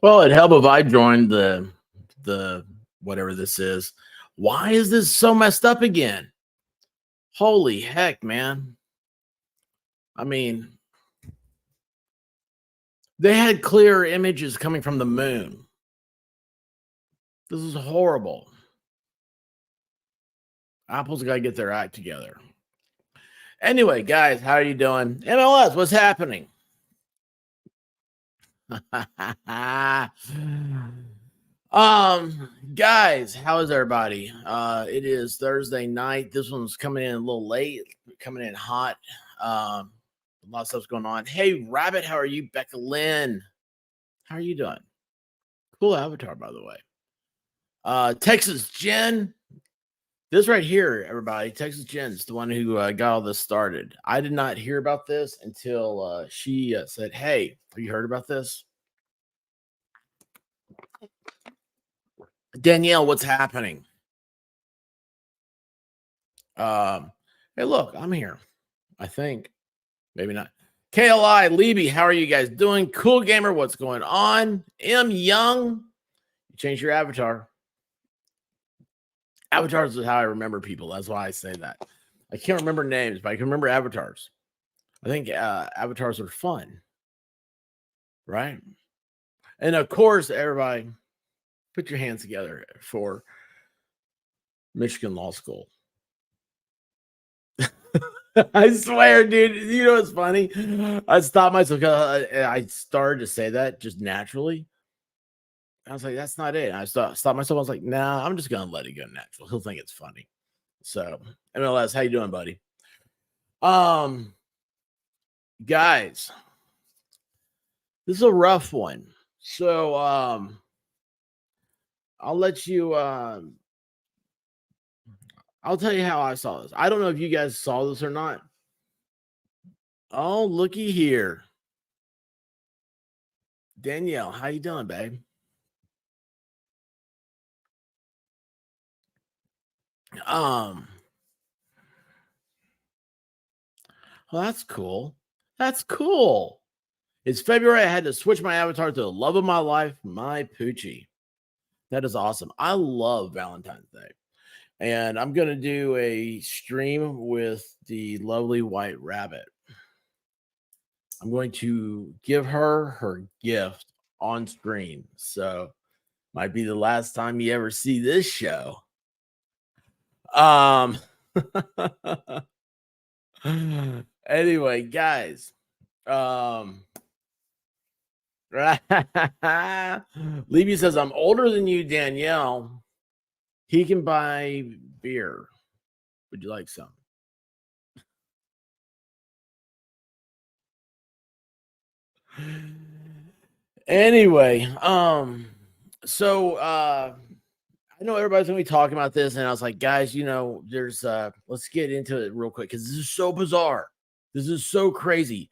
Well, it'd help if I joined the whatever this is. Why is this so messed up again? Holy heck, man. I mean, they had clear images coming from the moon. This is horrible. Apple's got to get their act together. Anyway, guys, how are you doing? MLS, what's happening? Guys, how is everybody? It is Thursday night. This one's coming in a little late, coming in hot. A lot of stuff's going on. Hey, Rabbit, how are you? Becca Lynn, how are you doing? Cool avatar, by the way. Texas Jen, this right here, everybody. Texas Jen's the one who got all this started. I did not hear about this until she said, "Hey, have you heard about this?" Danielle, what's happening? Hey, look, I'm here. I think. Maybe not. KLI, Levy, how are you guys doing? Cool Gamer, what's going on? M Young, you changed your avatar. Avatars is how I remember people. That's why I say that. I can't remember names, but I can remember avatars. I think avatars are fun, right? And of course, everybody, put your hands together for Michigan Law School. I swear, dude. You know what's funny? I stopped myself. I started to say that just naturally. I was like, that's not it. I stopped myself. I was like, nah, I'm just gonna let it go natural. He'll think it's funny. So, MLS, how you doing, buddy? Guys, this is a rough one. So, I'll let you. I'll tell you how I saw this. I don't know if you guys saw this or not. Oh, looky here. Danielle, how you doing, babe? Well, that's cool. That's cool. It's February. I had to switch my avatar to the love of my life, my Poochie. That is awesome. I love Valentine's Day. And I'm going to do a stream with the lovely white rabbit. I'm going to give her gift on screen. So, might be the last time you ever see this show. Anyway, guys. Levy says, I'm older than you, Danielle. He can buy beer. Would you like some? Anyway, so I know everybody's gonna be talking about this, and I was like, guys, there's let's get into it real quick because this is so bizarre. This is so crazy.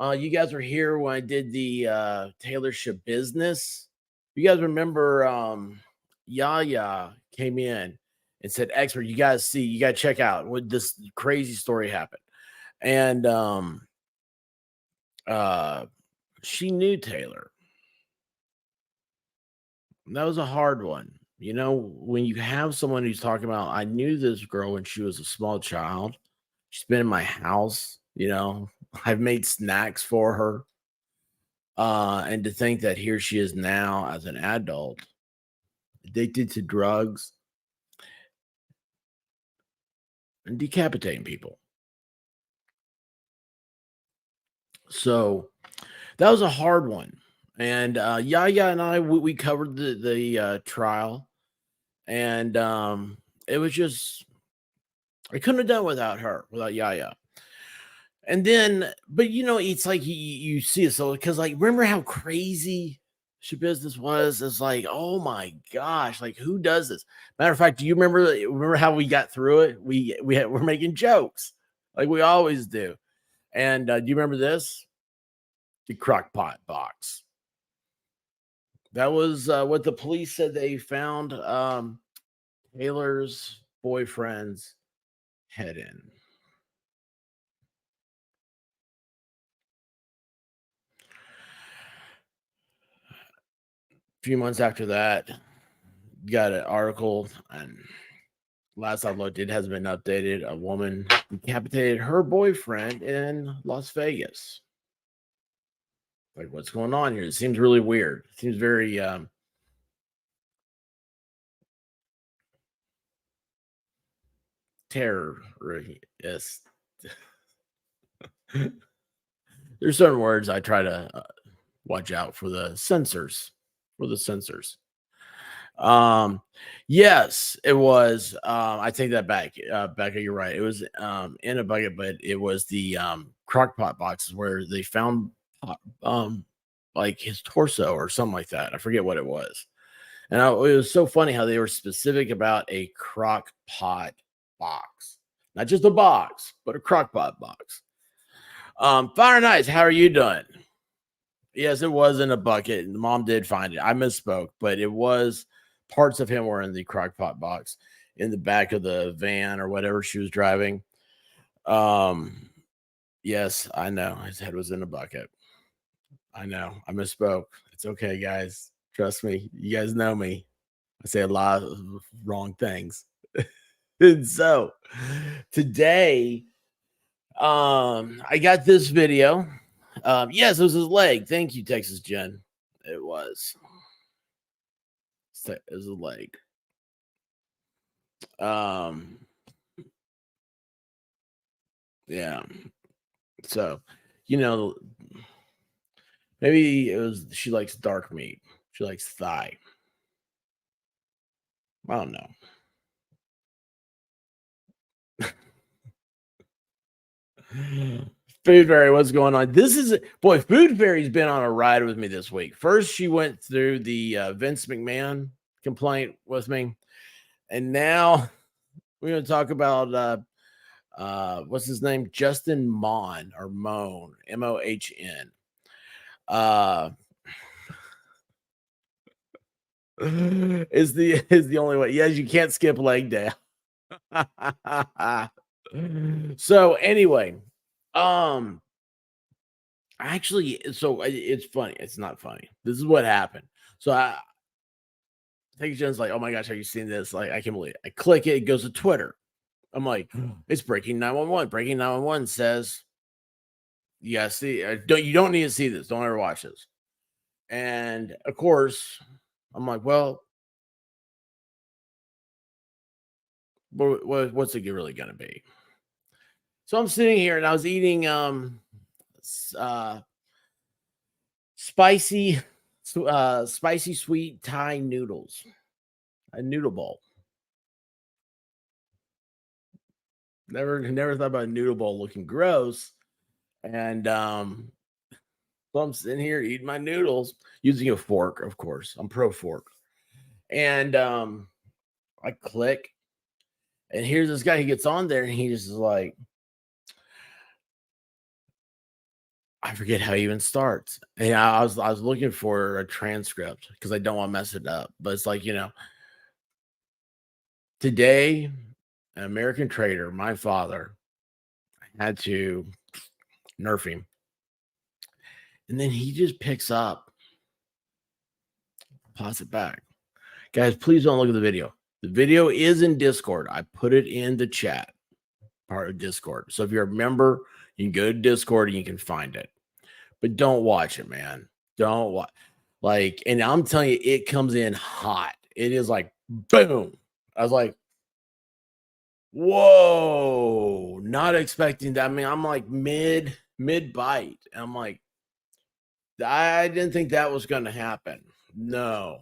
You guys were here when I did the Taylor business. You guys remember Yaya came in and said, expert, you guys see, you gotta check out what this crazy story happened. And she knew Taylor. That was a hard one. When you have someone who's talking about, I knew this girl when she was a small child. She's been in my house, I've made snacks for her. And to think that here she is now as an adult, addicted to drugs and decapitating people. So that was a hard one. And Yaya and I, we covered the trial. And it was just, I couldn't have done without her, without Yaya. And then, but it's like you see it. So, because remember how crazy she business was? It's like, oh my gosh, like who does this? Matter of fact, do you remember how we got through it? We're making jokes like we always do. And do you remember this? The Crockpot Box. That was what the police said they found Taylor's boyfriend's head in. few months after that, got an article, and last I looked, it hasn't been updated. A woman decapitated her boyfriend in Las Vegas. Like, what's going on here? It seems really weird. It seems very terrorist. There's certain words I try to watch out for the censors. For the censors. Yes, it was. I take that back. Becca, you're right. It was in a bucket, but it was the crockpot boxes where they found um like his torso or something like that. I forget what it was. And it was so funny how they were specific about a crock pot box, not just a box, but a crock pot box. Fire Nights, how are you doing? Yes, it was in a bucket. The mom did find it. I misspoke, but it was parts of him were in the crock pot box in the back of the van or whatever she was driving. Um, yes, I know his head was in a bucket. I know I misspoke. It's okay, guys. Trust me. You guys know me. I say a lot of wrong things. And so today, I got this video. Yes, it was his leg. Thank you, Texas Jen. It was. It was a leg. Yeah. So, you know, maybe it was she likes dark meat. She likes thigh. I don't know. Food Fairy, what's going on? This is boy, Food Fairy's been on a ride with me this week. First, she went through the Vince McMahon complaint with me, and now we're going to talk about what's his name, Justin Mon or Moan, Mohn. Is the only way. Yes, you can't skip leg day. So anyway, actually, so it's funny. It's not funny. This is what happened. So I think Jen's like, oh my gosh, have you seen this? Like, I can't believe it. I click it, it goes to Twitter. I'm like, it's breaking 911. Breaking 911 says, yeah, see, you don't need to see this. Don't ever watch this. And of course, I'm like, well, what's it really going to be? So I'm sitting here and I was eating spicy spicy sweet Thai noodles, a noodle bowl. Never thought about a noodle bowl looking gross. And so I'm sitting here eating my noodles using a fork, of course. I'm pro fork. And I click, and here's this guy. He gets on there, and he just is like, I forget how he even starts. And I was looking for a transcript because I don't want to mess it up. But it's like, today, an American trader, my father, had to nerf him. And then he just picks up, pause it back. Guys, please don't look at the video. The video is in Discord. I put it in the chat part of Discord. So if you're a member, you can go to Discord and you can find it. But don't watch it, man. Don't watch. Like, and I'm telling you, it comes in hot. It is like boom. I was like, whoa, not expecting that. I mean, I'm like mid bite. And I'm like, I didn't think that was going to happen. No.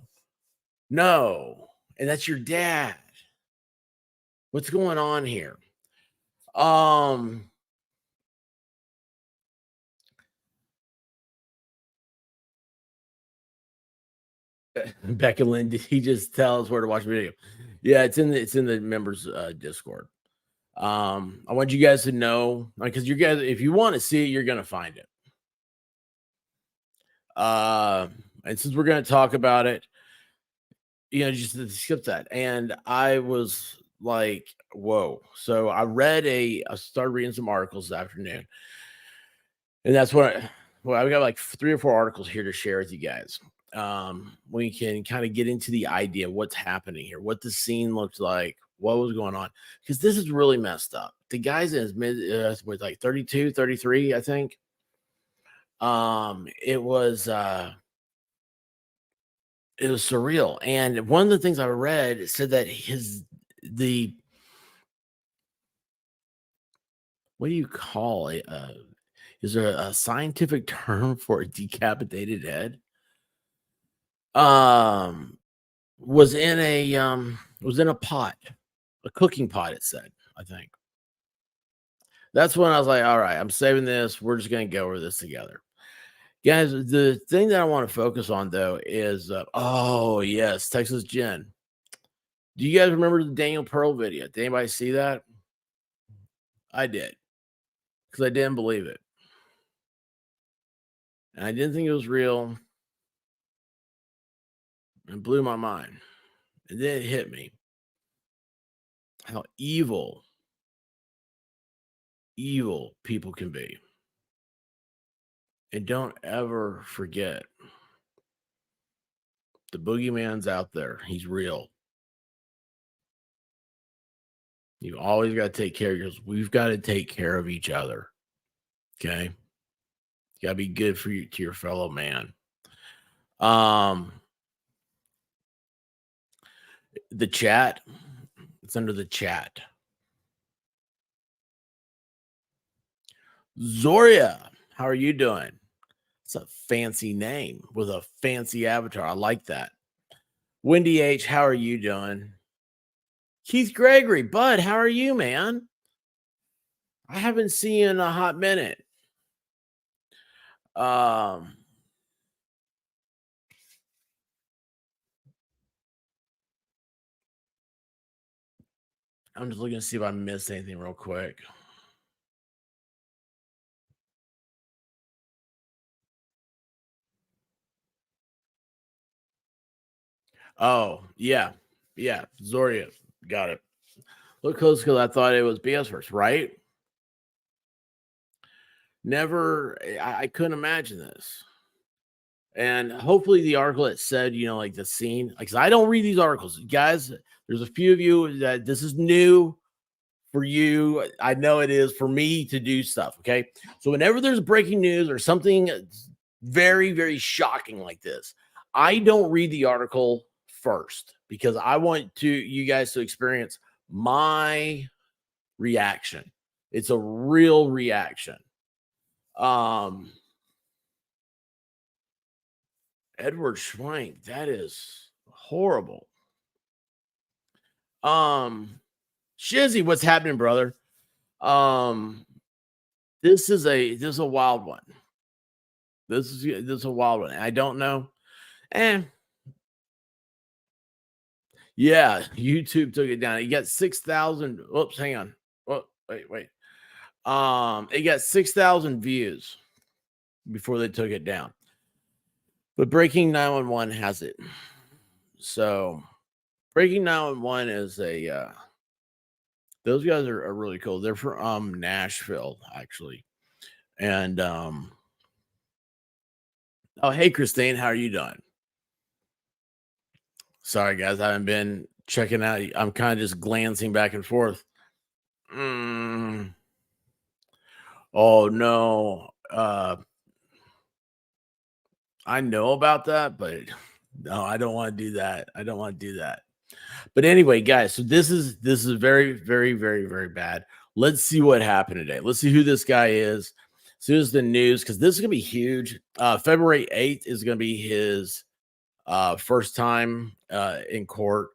And that's your dad. What's going on here? Becca Lynn, did he just tell us where to watch the video? Yeah, it's in the members Discord. I want you guys to know, because you guys, if you want to see it, you're gonna find it. And since we're gonna talk about it, just to skip that. And I was like, whoa. So I started reading some articles this afternoon. And that's what I got like 3 or 4 articles here to share with you guys. we can kind of get into the idea of what's happening here, what the scene looked like, what was going on, because this is really messed up. The guy's in his mid with like 32, 33, I think. It was surreal. And one of the things I read said that the what do you call it? Is there a scientific term for a decapitated head? Um, was in a pot, a cooking pot. It said, I think. That's when I was like, all right, I'm saving this. We're just gonna go over this together. Guys, the thing that I want to focus on though is oh yes, Texas Gin. Do you guys remember the Daniel Pearl video? Did anybody see that? I did because I didn't believe it. And I didn't think it was real. It blew my mind. And then it hit me how evil people can be. And don't ever forget the boogeyman's out there. He's real. You always got to take care of yours. We've got to take care of each other. Okay. You got to be good for you to your fellow man. The chat, it's under the chat. Zoria, how are you doing? It's a fancy name with a fancy avatar. I like that. Wendy H, how are you doing? Keith Gregory, Bud, how are you, man? I haven't seen you in a hot minute. I'm just looking to see if I missed anything real quick. Oh, yeah. Yeah. Zoria. Got it. Look close because I thought it was BS first, right? Never, I couldn't imagine this. And hopefully the article that said, like the scene, because I don't read these articles. Guys, there's a few of you that this is new for you. I know it is for me to do stuff. Okay. So whenever there's breaking news or something very, very shocking like this, I don't read the article first because I want you guys to experience my reaction. It's a real reaction. Edward Schwank, that is horrible. Shizzy, what's happening, brother? This is a wild one. This is a wild one. I don't know. Yeah, YouTube took it down. It got 6,000. Oops, hang on. Oh, wait. It got 6,000 views before they took it down. But Breaking 911 has it. So Breaking 911 is those guys are really cool. They're from Nashville, actually. And oh, hey Christine, how are you doing? Sorry guys, I haven't been checking out. I'm kind of just glancing back and forth. Oh no. I know about that, but no, I don't want to do that. But anyway, guys, so this is very, very, very, very bad. Let's see what happened today. Let's see who this guy is. So here's the news because this is gonna be huge. February 8th is gonna be his first time in court.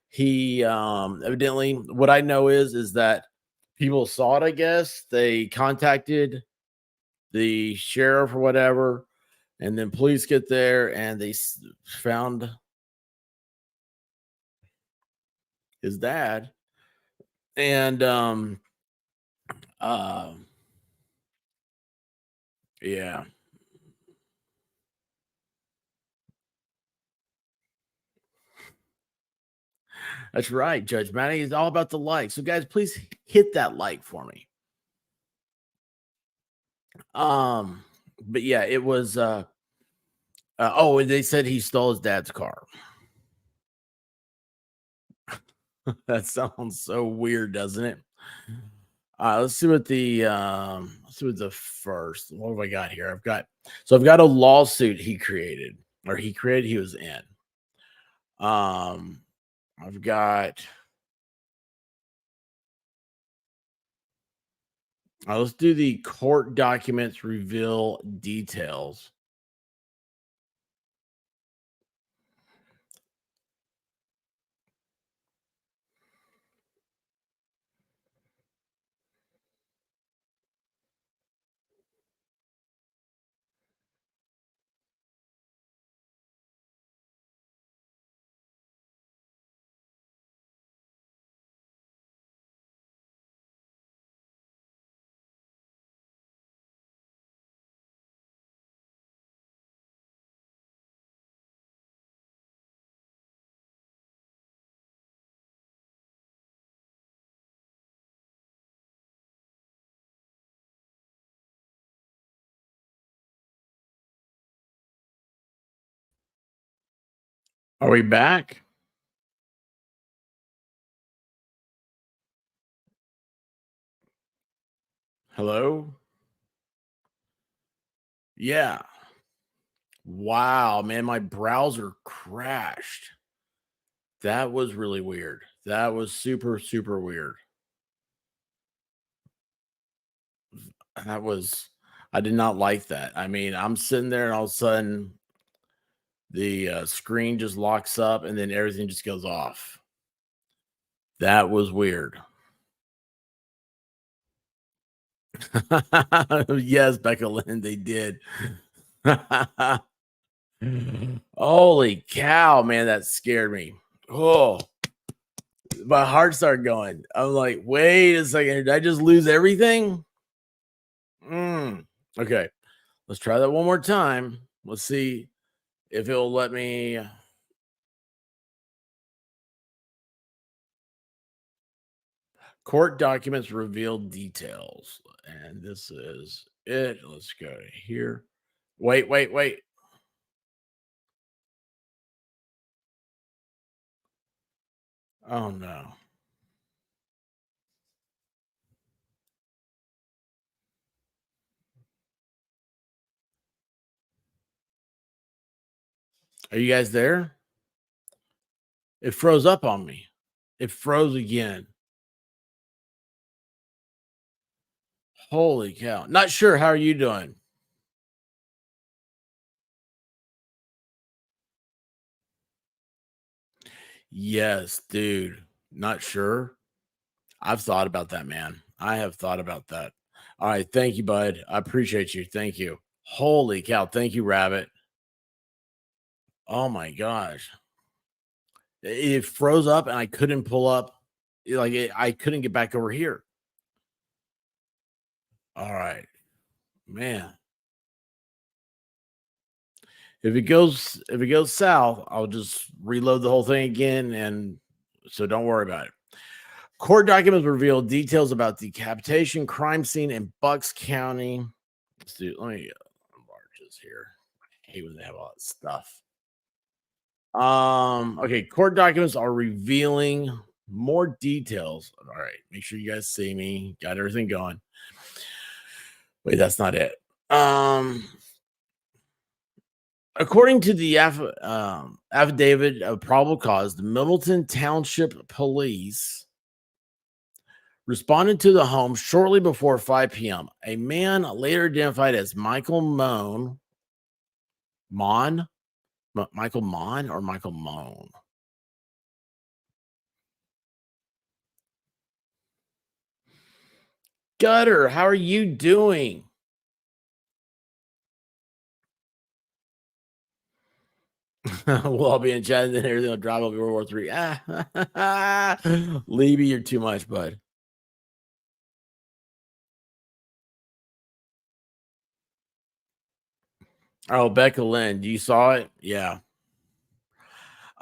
He evidently, what I know is that people saw it. I guess they contacted the sheriff or whatever, and then police get there and they found his dad. And yeah. That's right, Judge Matty is all about the like. So guys, please hit that like for me. But yeah, it was Oh, and they said he stole his dad's car. That sounds so weird, doesn't it? Let's see what the first. What have I got here? I've got a lawsuit he created, or he was in. Um, I've got let's do the court documents reveal details. Are we back? Hello? Yeah. Wow, man, my browser crashed. That was really weird. That was super, super weird. That was I did not like that. I mean, I'm sitting there and all of a sudden the screen just locks up and then everything just goes off. That was weird. Yes, Becca Lynn, they did. Holy cow, man, that scared me. Oh, my heart started going. I'm like, wait a second, did I just lose everything? Okay, let's try that one more time. Let's see if it'll let me. Court documents reveal details. And this is it. Let's go to here. Wait. Oh no. Are you guys there? It froze up on me. It froze again. Holy cow. Not sure. How are you doing? Yes, dude. Not sure. I've thought about that, man. I have thought about that. All right. Thank you, bud. I appreciate you. Thank you. Holy cow. Thank you, Rabbit. Oh my gosh. It froze up and I couldn't pull up. I couldn't get back over here. All right, man. If it goes south, I'll just reload the whole thing again, and so don't worry about it. Court documents reveal details about decapitation crime scene in Bucks County. Let me enlarge this here. I hate when they have all that stuff. Okay, court documents are revealing more details. All right, make sure you guys see me. Got everything going. Wait, that's not it. According to the affidavit of probable cause, the Middleton Township Police responded to the home shortly before 5 p.m. A man later identified as Michael Michael Mon or Michael Moan. Gutter, how are you doing? We'll all be in chat and then everything will drop over World War III. Levy, you're too much, bud. Oh, Becca Lynn, you saw it? Yeah.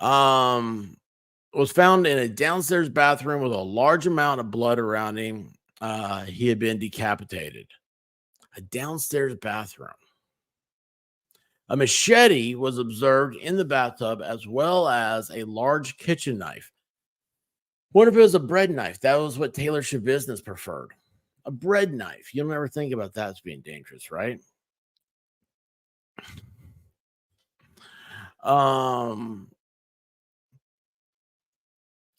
Was found in a downstairs bathroom with a large amount of blood around him. He had been decapitated. A downstairs bathroom. A machete was observed in the bathtub as well as a large kitchen knife. What if it was a bread knife? That was what Taylor Schabusiness preferred. A bread knife. You don't ever think about that as being dangerous, right? Um,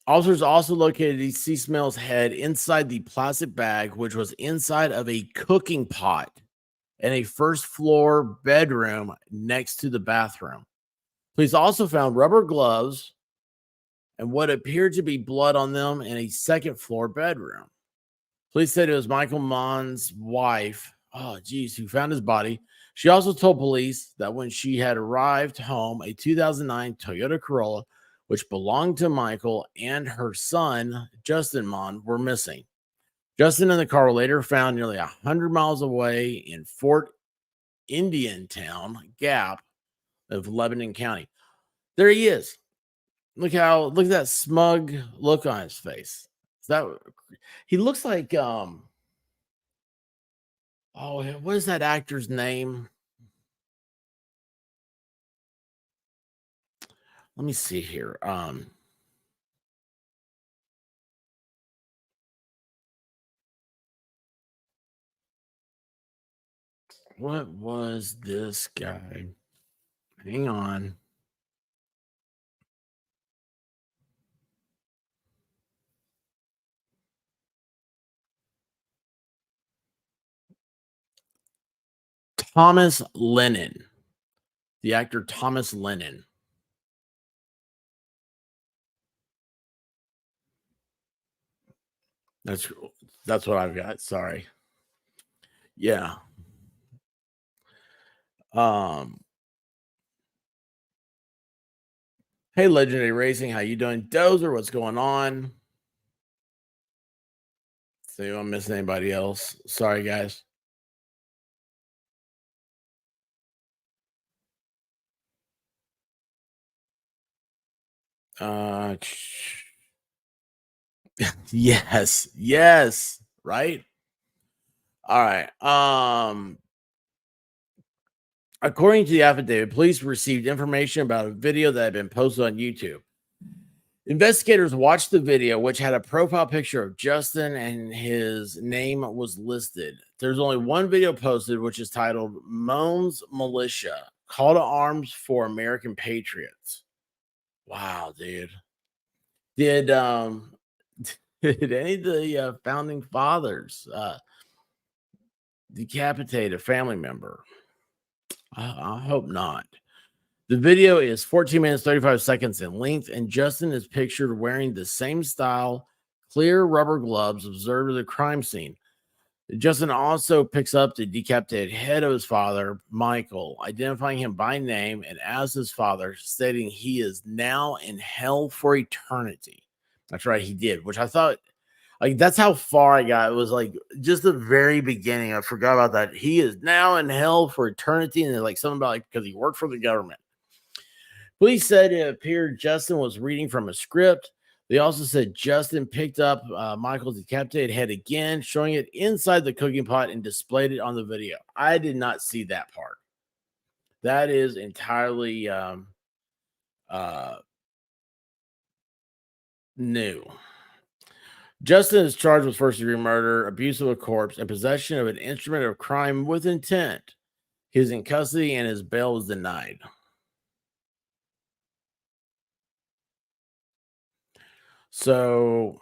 Officers also located C. Smells' head inside the plastic bag, which was inside of a cooking pot in a first floor bedroom next to the bathroom. Police also found rubber gloves and what appeared to be blood on them in a second floor bedroom. Police said it was Michael Mann's wife, oh geez, who found his body. She also told police that when she had arrived home, a 2009 Toyota Corolla, which belonged to Michael and her son, Justin Mann, were missing. Justin and the car were later found nearly 100 miles away in Fort Indiantown Gap of Lebanon County. There he is. Look at that smug look on his face. Is that he looks like oh, what is that actor's name? Let me see here. What was this guy? Hang on. Thomas Lennon. The actor Thomas Lennon. That's that's what I've got. Sorry. Yeah. Um Hey Legendary Racing, how you doing? Dozer, what's going on? See if I'm missing anybody else. Sorry, guys. Uh yes, yes, right? All right. According to the affidavit, police received information about a video that had been posted on YouTube. Investigators watched the video, which had a profile picture of Justin and his name was listed. There's only one video posted, which is titled Moans Militia Call to Arms for American Patriots. Wow, dude. Did did any of the founding fathers decapitate a family member? I hope not. The video is 14 minutes, 35 seconds in length, and Justin is pictured wearing the same style, clear rubber gloves observed at the crime scene. Justin also picks up the decapitated head of his father, Michael, identifying him by name and as his father, stating he is now in hell for eternity. That's right, he did, which I thought, like, that's how far I got. It was like just the very beginning. I forgot about that. He is now in hell for eternity, and like something about like because he worked for the government. Police said it appeared Justin was reading from a script. They also said Justin picked up Michael's decapitated head again, showing it inside the cooking pot and displayed it on the video. I did not see that part. That is entirely uh, new. Justin is charged with first degree murder, abuse of a corpse, and possession of an instrument of crime with intent. He is in custody and his bail is denied. So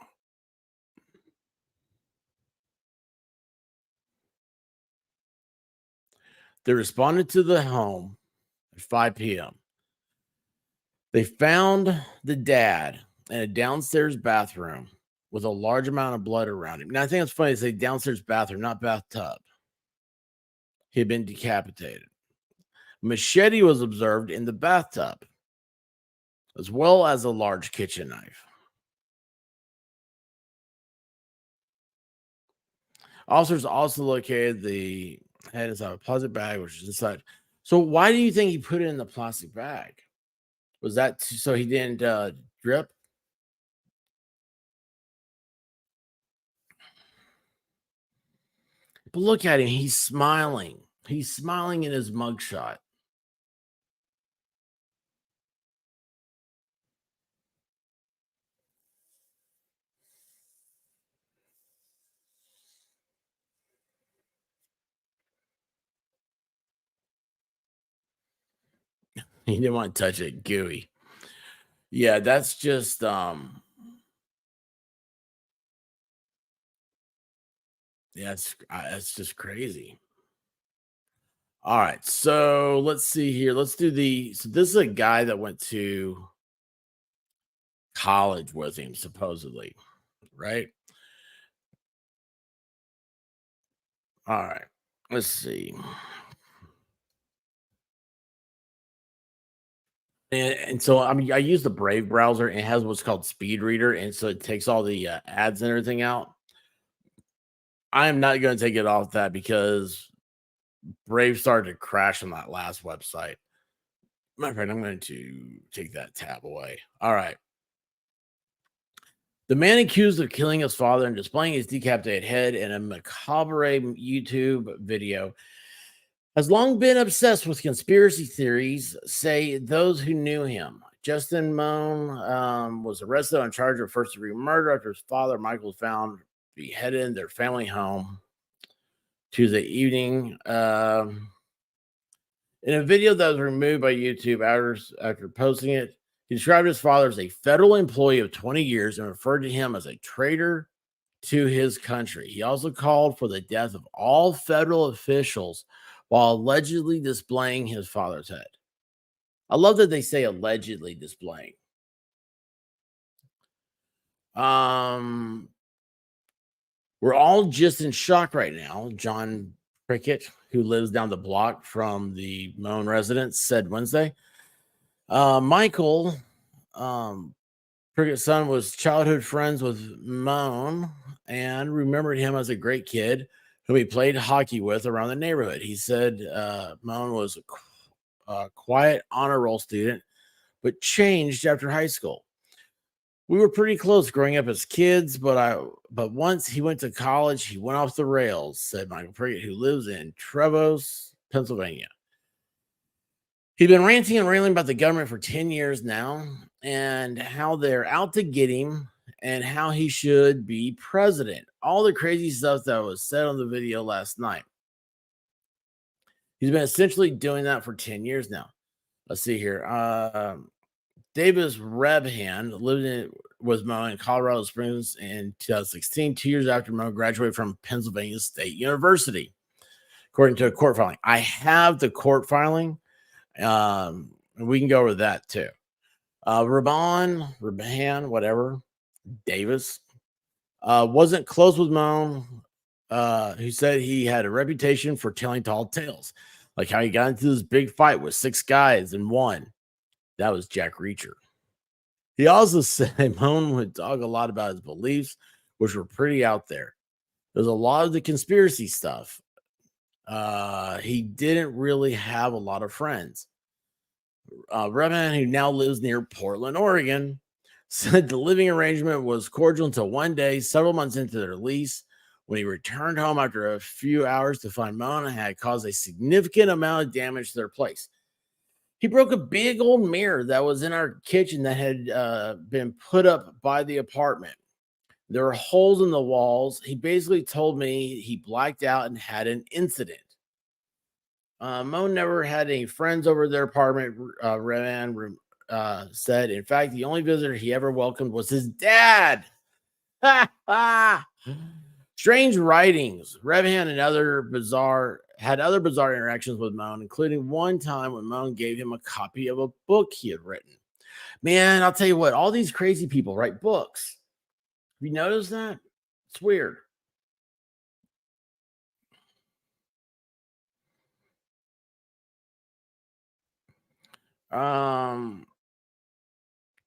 they responded to the home at 5 p.m. They found the dad in a downstairs bathroom with a large amount of blood around him. Now, I think it's funny to say downstairs bathroom, not bathtub. He had been decapitated. Machete was observed in the bathtub, as well as a large kitchen knife. Officers also located the head inside a plastic bag, which is inside. So, why do you think he put it in the plastic bag? Was that so he didn't drip? But look at him. He's smiling. He's smiling in his mugshot. He didn't want to touch it. Gooey. Yeah, that's just yeah, that's just crazy. All right, so let's see here. Let's do the so this is a guy that went to college with him, supposedly, right? All right, let's see. And so I mean, I use the Brave browser and it has what's called Speed Reader, and so it takes all the ads and everything out. I am not going to take it off that because Brave started to crash on that last website. My friend, I'm going to take that tab away. All right. The man accused of killing his father and displaying his decapitated head in a macabre YouTube video has long been obsessed with conspiracy theories, say those who knew him. Justin Moan was arrested on charge of first degree murder after his father, Michael, was found beheaded in their family home Tuesday evening. In a video that was removed by YouTube hours after posting it, he described his father as a federal employee of 20 years and referred to him as a traitor to his country. He also called for the death of all federal officials while allegedly displaying his father's head. I love that they say allegedly displaying. We're all just in shock right now. John Prickett, who lives down the block from the Moan residence, said Wednesday. Michael, Prickett's son, was childhood friends with Moan and remembered him as a great kid whom he played hockey with around the neighborhood. He said Moan was a quiet honor roll student, but changed after high school. We were pretty close growing up as kids, but once he went to college, he went off the rails, said Michael Prickett, who lives in Trevose, Pennsylvania. He's been ranting and railing about the government for 10 years now and how they're out to get him and how he should be president. All the crazy stuff that was said on the video last night. He's been essentially doing that for 10 years now. Let's see here. Davis Rebhan was Mo in Colorado Springs in 2016, 2 years after Mo graduated from Pennsylvania State University, according to a court filing. I have the court filing. And we can go over that too. Raban, whatever, Davis, wasn't close with Moan, who said he had a reputation for telling tall tales, like how he got into this big fight with 6 guys and won. That was Jack Reacher. He also said Moan would talk a lot about his beliefs, which were pretty out there. There's a lot of the conspiracy stuff. He didn't really have a lot of friends. Rebhan, who now lives near Portland, Oregon, said the living arrangement was cordial until one day, several months into their lease, when he returned home after a few hours to find Mona had caused a significant amount of damage to their place. He broke a big old mirror that was in our kitchen that had been put up by the apartment. There were holes in the walls. He basically told me he blacked out and had an incident. Mo never had any friends over their apartment, Revan said. In fact, the only visitor he ever welcomed was his dad. Strange writings. Revan and other bizarre interactions with Moan, including one time when Moan gave him a copy of a book he had written. Man, I'll tell you what, all these crazy people write books. Have you noticed that? It's weird.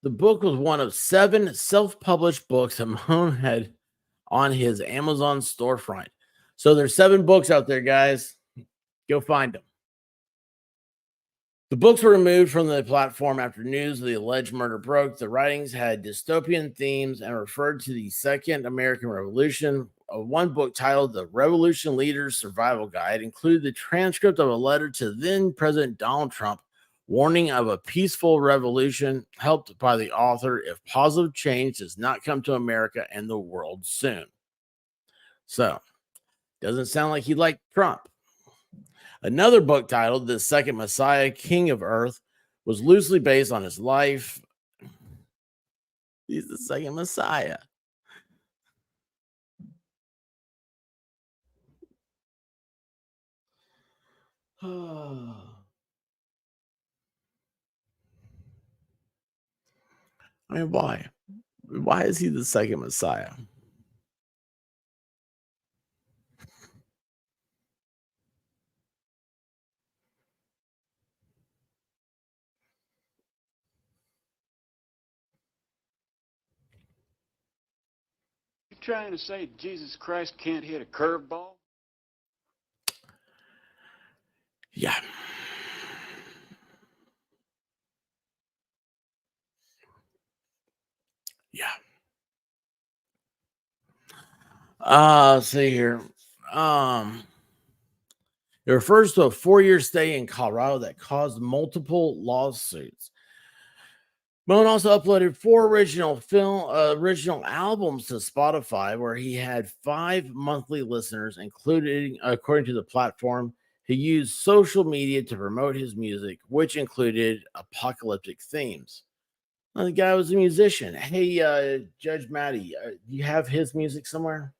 The book was one of 7 self-published books that Moan had on his Amazon storefront. So there's 7 books out there, guys. Go find them. The books were removed from the platform after news of the alleged murder broke. The writings had dystopian themes and referred to the Second American Revolution. One book titled The Revolution Leader's Survival Guide included the transcript of a letter to then President Donald Trump warning of a peaceful revolution, helped by the author if positive change does not come to America and the world soon. So, doesn't sound like he liked Trump. Another book titled The Second Messiah, King of Earth, was loosely based on his life. He's the second Messiah. I mean, why? Why is he the second Messiah? You trying to say Jesus Christ can't hit a curveball? Yeah. Yeah. See here. Um, it refers to a 4-year stay in Colorado that caused multiple lawsuits. Moan also uploaded 4 original albums to Spotify, where he had 5 monthly listeners, including, according to the platform, he used social media to promote his music, which included apocalyptic themes. The guy was a musician. Hey, Judge Maddie, do you have his music somewhere?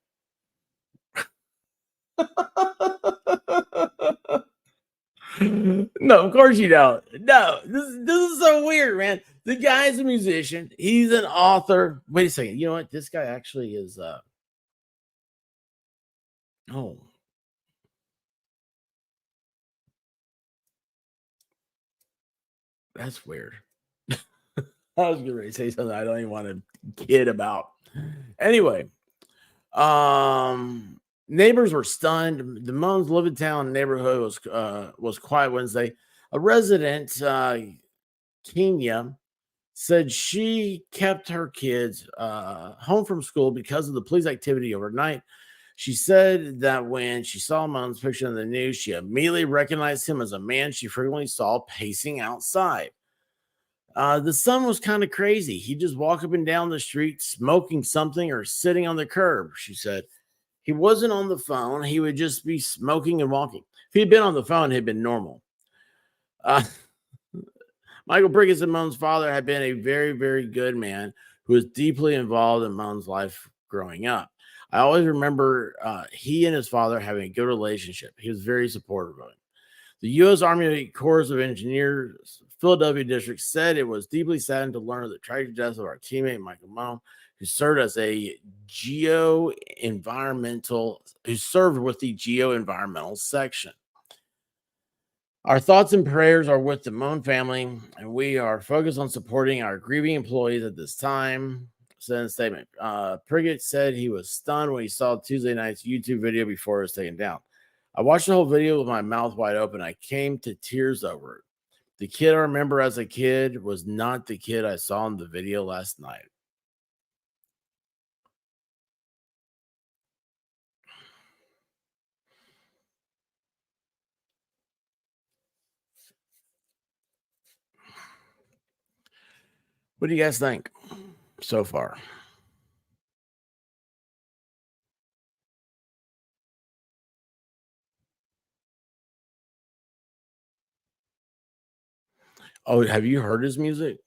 No, of course you don't. No, this is so weird, man. The guy's a musician. He's an author. Wait a second. You know what? This guy actually is. Oh, that's weird. I was getting ready to say something I don't even want to kid about. Anyway, neighbors were stunned. The Moans Levittown neighborhood was quiet Wednesday. A resident, Kenya, said she kept her kids home from school because of the police activity overnight. She said that when she saw Moan's picture in the news, she immediately recognized him as a man she frequently saw pacing outside. The son was kind of crazy. He'd just walk up and down the street smoking something or sitting on the curb, she said. He wasn't on the phone. He would just be smoking and walking. If he'd been on the phone, it'd been normal. Uh, Michael Briggins and Moan's father had been a very, very good man who was deeply involved in Moan's life growing up. I always remember he and his father having a good relationship. He was very supportive of him. The U.S. Army Corps of Engineers Philadelphia District said it was deeply saddened to learn of the tragic death of our teammate Michael Moan, who served with the geo-environmental section. Our thoughts and prayers are with the Moan family, and we are focused on supporting our grieving employees at this time, said in a statement. Priggett said he was stunned when he saw Tuesday night's YouTube video before it was taken down. I watched the whole video with my mouth wide open. I came to tears over it. The kid I remember as a kid was not the kid I saw in the video last night. What do you guys think so far? Oh, have you heard his music?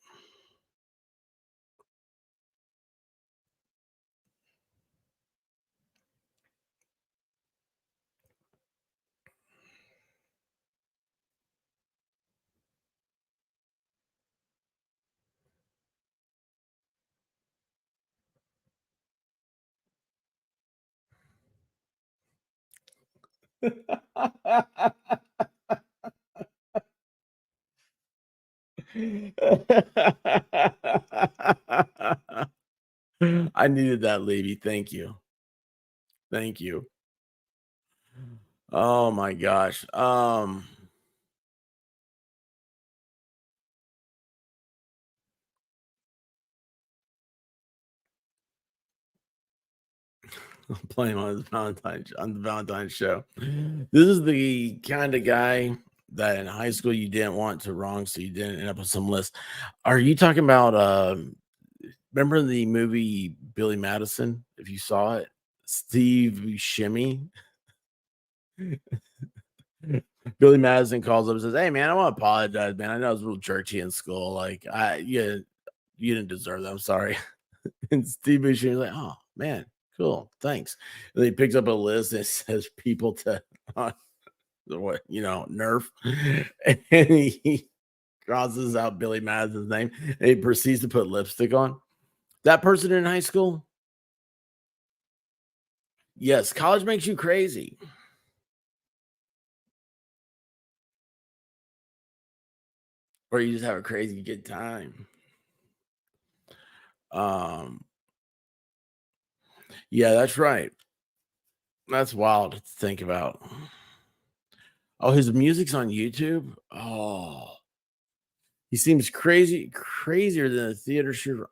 I needed that, Levy. Thank you. Thank you. Oh my gosh. Playing on the Valentine's show. This is the kind of guy that in high school you didn't want to wrong, so you didn't end up on some list. Are you talking about remember the movie Billy Madison? If you saw it, Steve Shimmy. Billy Madison calls up and says, "Hey man, I want to apologize, man. I know I was a little churchy in school. Like, you didn't deserve that. I'm sorry." And Steve Buscemi's like, "Oh man, cool, thanks." And he picks up a list and it says people to what Nerf, and he crosses out Billy Madison's name and he proceeds to put lipstick on that person in high school. Yes, college makes you crazy, or you just have a crazy good time. Um, yeah, that's right. That's wild to think about. Oh, his music's on YouTube. Oh, he seems crazier than a theater shooter.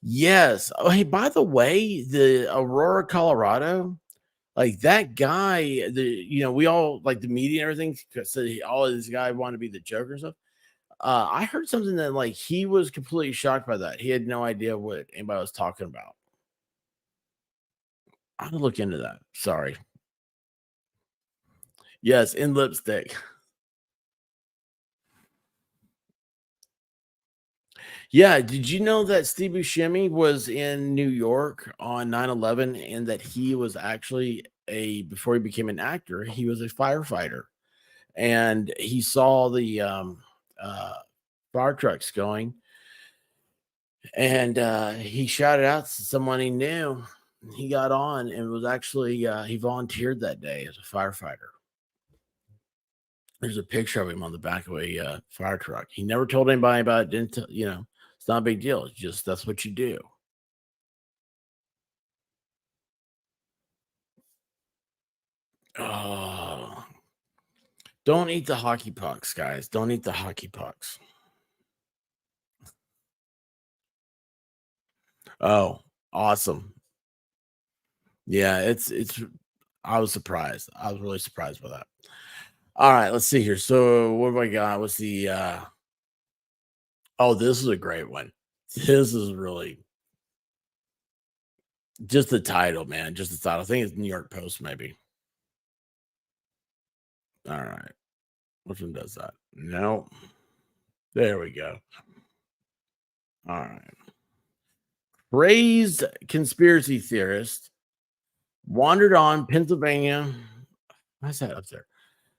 Yes. Oh, hey, by the way, the Aurora, Colorado, like that guy, we all like the media and everything said all of this guy wanted to be the Joker and stuff. I heard something that like he was completely shocked by that. He had no idea what anybody was talking about. I'm gonna look into that. Sorry. Yes, in lipstick. Yeah, did you know that Steve Buscemi was in New York on 9/11 and that he was actually before he became an actor, he was a firefighter and he saw the uh, fire trucks going and he shouted out to someone he knew. He got on and was actually he volunteered that day as a firefighter. There's a picture of him on the back of a fire truck. He never told anybody about it. Didn't it's not a big deal. It's just that's what you do. Oh, don't eat the hockey pucks, guys. Don't eat the hockey pucks. Oh, awesome. Yeah, it's I was surprised. I was really surprised by that. All right, let's see here. So what have I got? What's the oh, this is a great one. This is really just the title, man. Just the title. I think it's New York Post, maybe. All right. Which one does that? No. There we go. All right. Raised conspiracy theorist wandered on Pennsylvania. Why's that up there?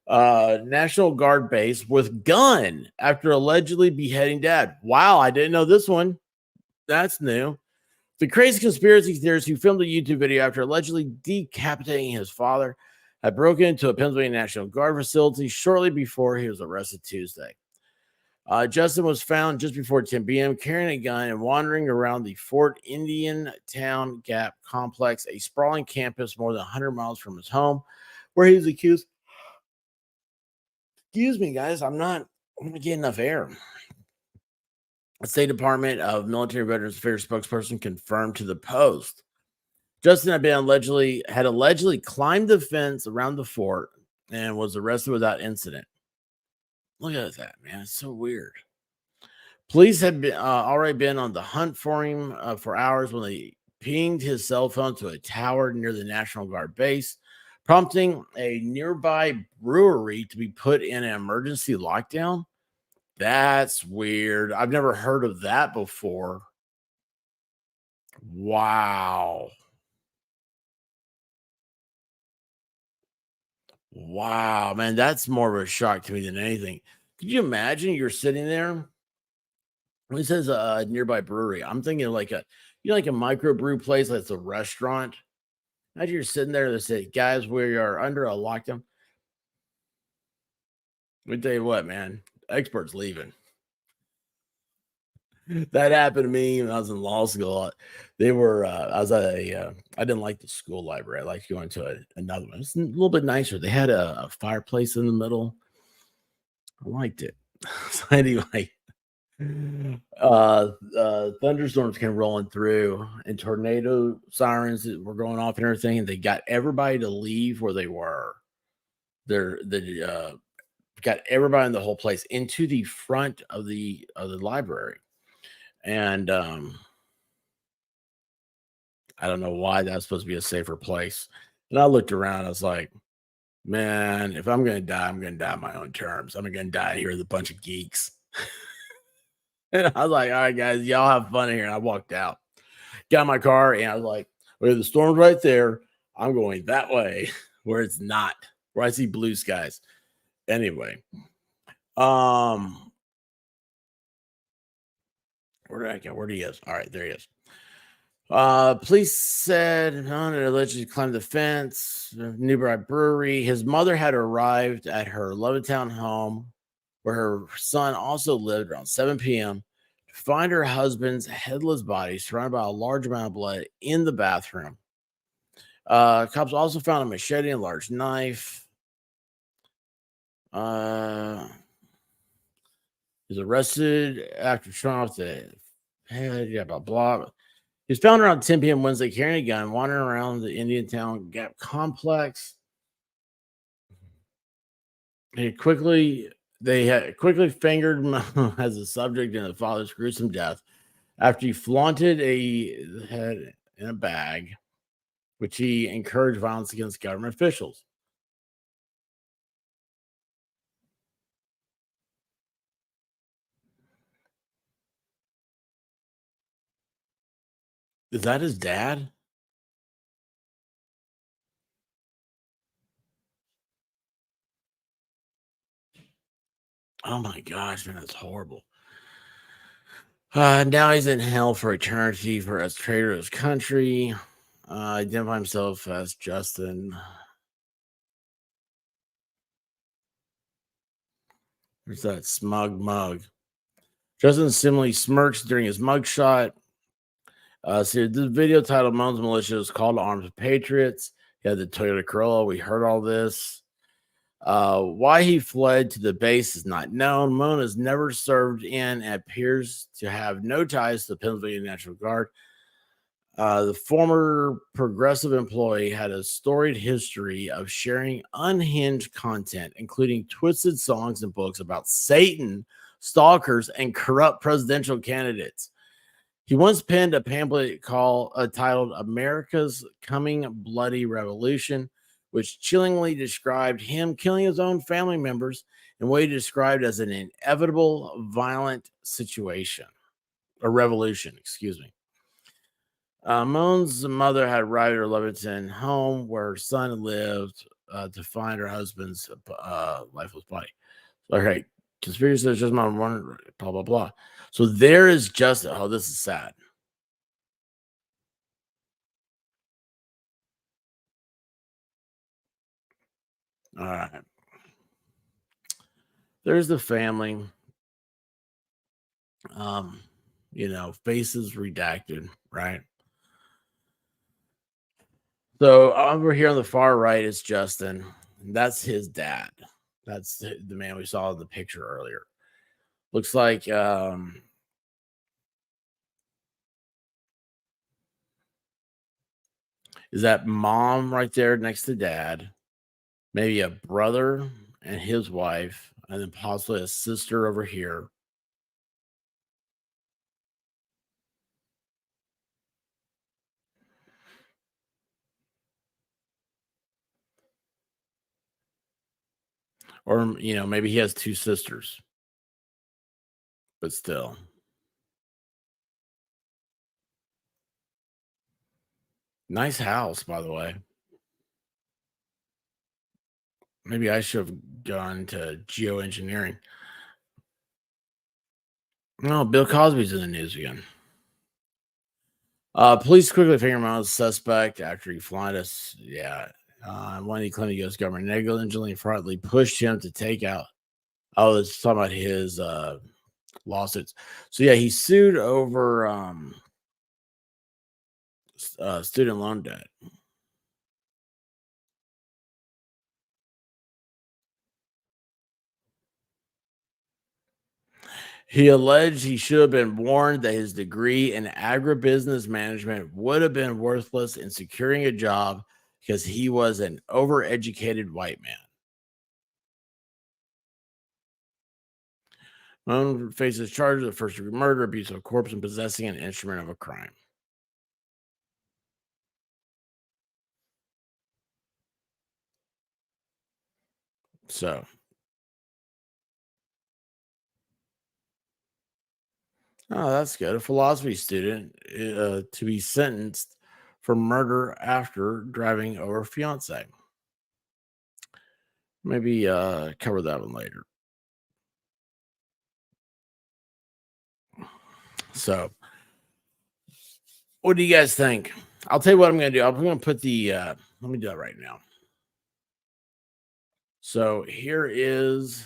National Guard base with gun after allegedly beheading dad. Wow, I didn't know this one. That's new. The crazy conspiracy theorist who filmed a YouTube video after allegedly decapitating his father had broken into a Pennsylvania National Guard facility shortly before he was arrested Tuesday. Justin was found just before 10 p.m. carrying a gun and wandering around the Fort Indian Town Gap complex, a sprawling campus more than 100 miles from his home, where he was accused. Excuse me, guys. I'm not going to get enough air. A State Department of Military Veterans Affairs spokesperson confirmed to the Post. Justin had allegedly climbed the fence around the fort and was arrested without incident. Look at that, man. It's so weird. Police had been already been on the hunt for him for hours when they pinged his cell phone to a tower near the National Guard base, prompting a nearby brewery to be put in an emergency lockdown. That's weird. I've never heard of that before. Wow. Wow, man, that's more of a shock to me than anything. Could you imagine you're sitting there? It says a nearby brewery. I'm thinking of like like a microbrew place that's a restaurant. Imagine you're sitting there, they say, guys, we are under a lockdown. Let me tell you what, man, experts leaving. That happened to me when I was in law school. They were, I was at I didn't like the school library. I liked going to another one. It's a little bit nicer. They had a fireplace in the middle. I liked it. So anyway, thunderstorms came rolling through and tornado sirens that were going off and everything. And they got everybody to leave where they were. They got everybody in the whole place into the front of the library. And I don't know why that's supposed to be a safer place. And I looked around, I was like, Man, if I'm gonna die, I'm gonna die on my own terms. I'm gonna die here with a bunch of geeks. And I was like, all right, guys, y'all have fun here. And I walked out, got in my car, and I was like, well, the storm's right there. I'm going that way where it's not, where I see blue skies. Anyway, um, where did I go? Where he is? All right, there he is. Police said Hunter allegedly climbed the fence, nearby brewery. His mother had arrived at her Levittown home, where her son also lived, around 7 p.m. to find her husband's headless body surrounded by a large amount of blood in the bathroom. Cops also found a machete and a large knife. Uh, he was arrested after showing off the head. Yeah, blah blah. He was found around 10 p.m. Wednesday carrying a gun, wandering around the Indiantown Gap complex. They had quickly fingered Mo as a subject in the father's gruesome death after he flaunted a head in a bag, which he encouraged violence against government officials. Is that his dad? Oh my gosh, man, that's horrible. Now he's in hell for eternity for as traitor to his country. Identify himself as Justin. There's that smug mug. Justin Simile smirks during his mugshot. So this video titled Moan's Militia's Call to Arms with Patriots. He had the Toyota Corolla. We heard all this. Why he fled to the base is not known. Moan has never served in and appears to have no ties to the Pennsylvania National Guard. The former progressive employee had a storied history of sharing unhinged content, including twisted songs and books about Satan, stalkers, and corrupt presidential candidates. He once penned a pamphlet titled America's Coming Bloody Revolution, which chillingly described him killing his own family members in what he described as an inevitable violent situation, a revolution, excuse me. Moan's mother had arrived at her Levittown home where her son lived to find her husband's lifeless body. All right, conspiracy is just my one, blah, blah, blah. So there is just, oh, this is sad. All right. There's the family. Faces redacted, right? So over here on the far right is Justin. That's his dad. That's the man we saw in the picture earlier. Looks like is that mom right there next to dad, maybe a brother and his wife, and then possibly a sister over here. Or, maybe he has two sisters, but still. Nice house, by the way. Maybe I should have gone to geoengineering. No, Bill Cosby's in the news again. Police quickly figure him out as suspect after he flying us. Yeah. One he claimed the U.S. government negligently and fraudulently pushed him to take out. Oh, it's talking about his lawsuits. So yeah, he sued over student loan debt. He alleged he should have been warned that his degree in agribusiness management would have been worthless in securing a job because he was an overeducated white man. Moan faces charges of first degree murder, abuse of a corpse, and possessing an instrument of a crime. So, oh, that's good. A philosophy student to be sentenced for murder after driving over fiance. Maybe cover that one later. So, what do you guys think? I'll tell you what I'm going to do. I'm going to put the. Let me do that right now. So here is.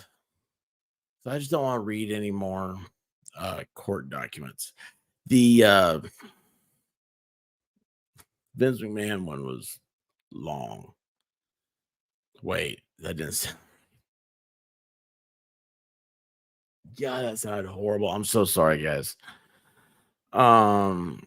I just don't want to read any more court documents. The Vince McMahon one was long. Wait, that didn't sound. Yeah, that sounded horrible. I'm so sorry, guys. Um,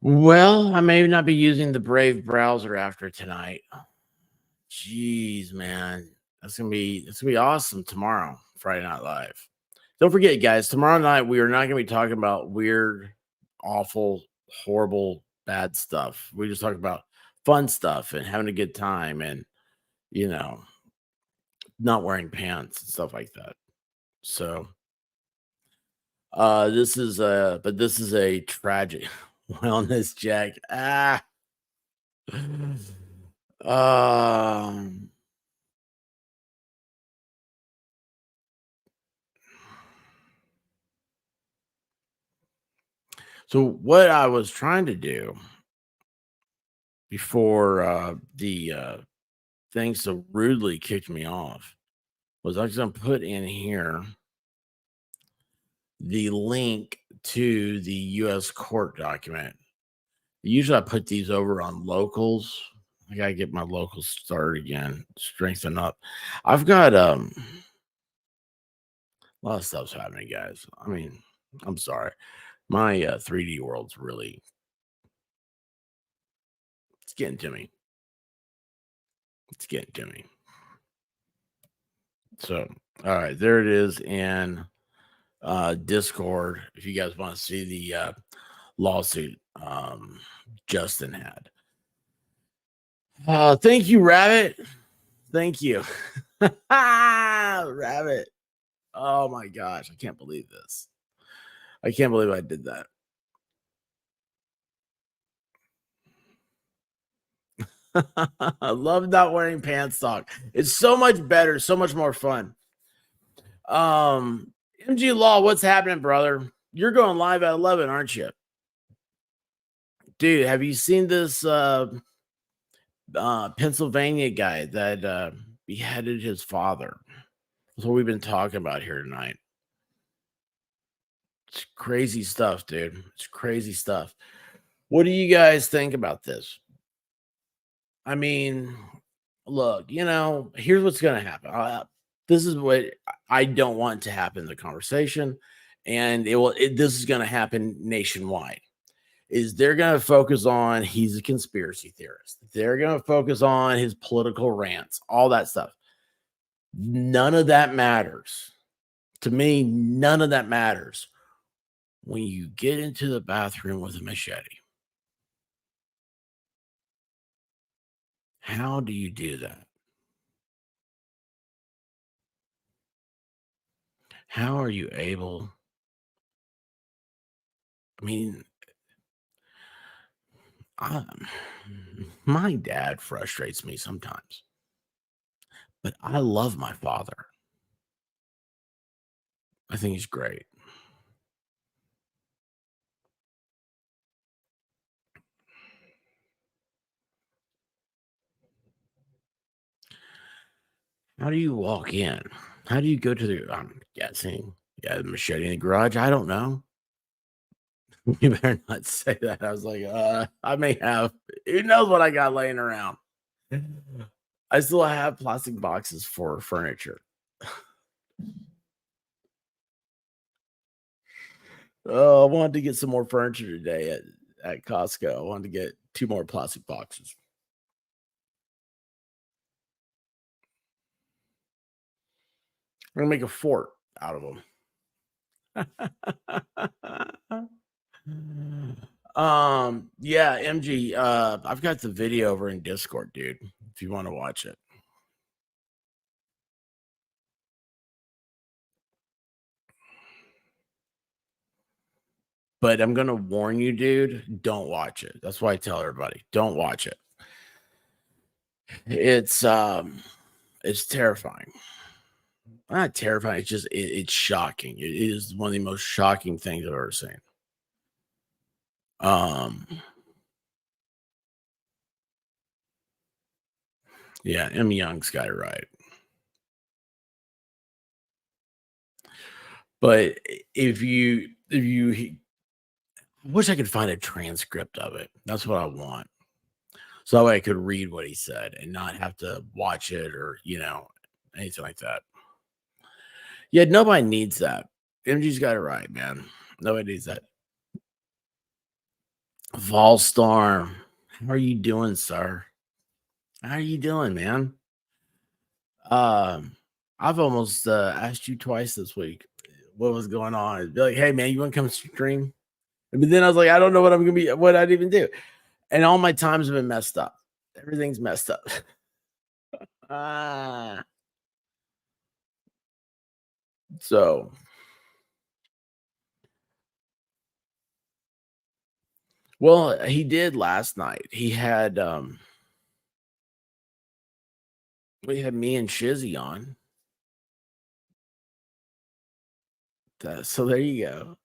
well, I may not be using the Brave browser after tonight. Jeez, man. That's gonna be awesome tomorrow, Friday Night Live. Don't forget, guys, tomorrow night we are not gonna be talking about weird, awful, horrible, bad stuff. We just talk about fun stuff and having a good time and you know, not wearing pants and stuff like that. So this is a tragic wellness check. Um so what I was trying to do before the thing so rudely kicked me off was I was going to put in here the link to the U.S. court document. Usually I put these over on locals. I gotta get my locals started again, strengthen up. I've got a lot of stuff's happening, guys. I mean, I'm sorry. My 3D world's really it's getting to me. It's getting to me. So, all right, there it is in Discord. If you guys want to see the lawsuit Justin had. Thank you, Rabbit. Thank you. Rabbit. Oh my gosh, I can't believe this. I can't believe I did that. I love not wearing pants talk. It's so much better, so much more fun. MG Law, what's happening, brother? You're going live at 11, aren't you? Dude, have you seen this Pennsylvania guy that beheaded his father? That's what we've been talking about here tonight. It's crazy stuff, dude. It's crazy stuff. What do you guys think about this? I mean, look, here's what's going to happen. This is what I don't want to happen in the conversation, and this is going to happen nationwide. Is they're going to focus on he's a conspiracy theorist. They're going to focus on his political rants, all that stuff. None of that matters. To me, none of that matters when you get into the bathroom with a machete. How do you do that? How are you able? I mean, my dad frustrates me sometimes, but I love my father. I think he's great. How do you walk in? How do you go to the I'm guessing, yeah, the machete in the garage? I don't know. You better not say that. I was like, I may have. Who knows what I got laying around? I still have plastic boxes for furniture. Oh, I wanted to get some more furniture today at Costco. I wanted to get 2 more plastic boxes. I'm gonna make a fort out of them. Yeah, MG, I've got the video over in Discord, dude, if you wanna watch it. But I'm gonna warn you, dude, don't watch it. That's why I tell everybody, don't watch it. It's terrifying. Not terrifying, it's just it's shocking. It is one of the most shocking things I've ever seen. Um, yeah, M. Young's got it right. But if you I wish I could find a transcript of it. That's what I want. So that way I could read what he said and not have to watch it or, anything like that. Yeah, nobody needs that. MG's got it right, man. Nobody needs that. Volstorm, how are you doing, sir? How are you doing, man? Um, I've almost asked you twice this week what was going on. Be like, hey man, you want to come stream? But then I was like, I don't know what I'm gonna be, what I'd even do. And all my times have been messed up. Everything's messed up. Ah, so well, he did last night. We had me and Shizzy on. So there you go.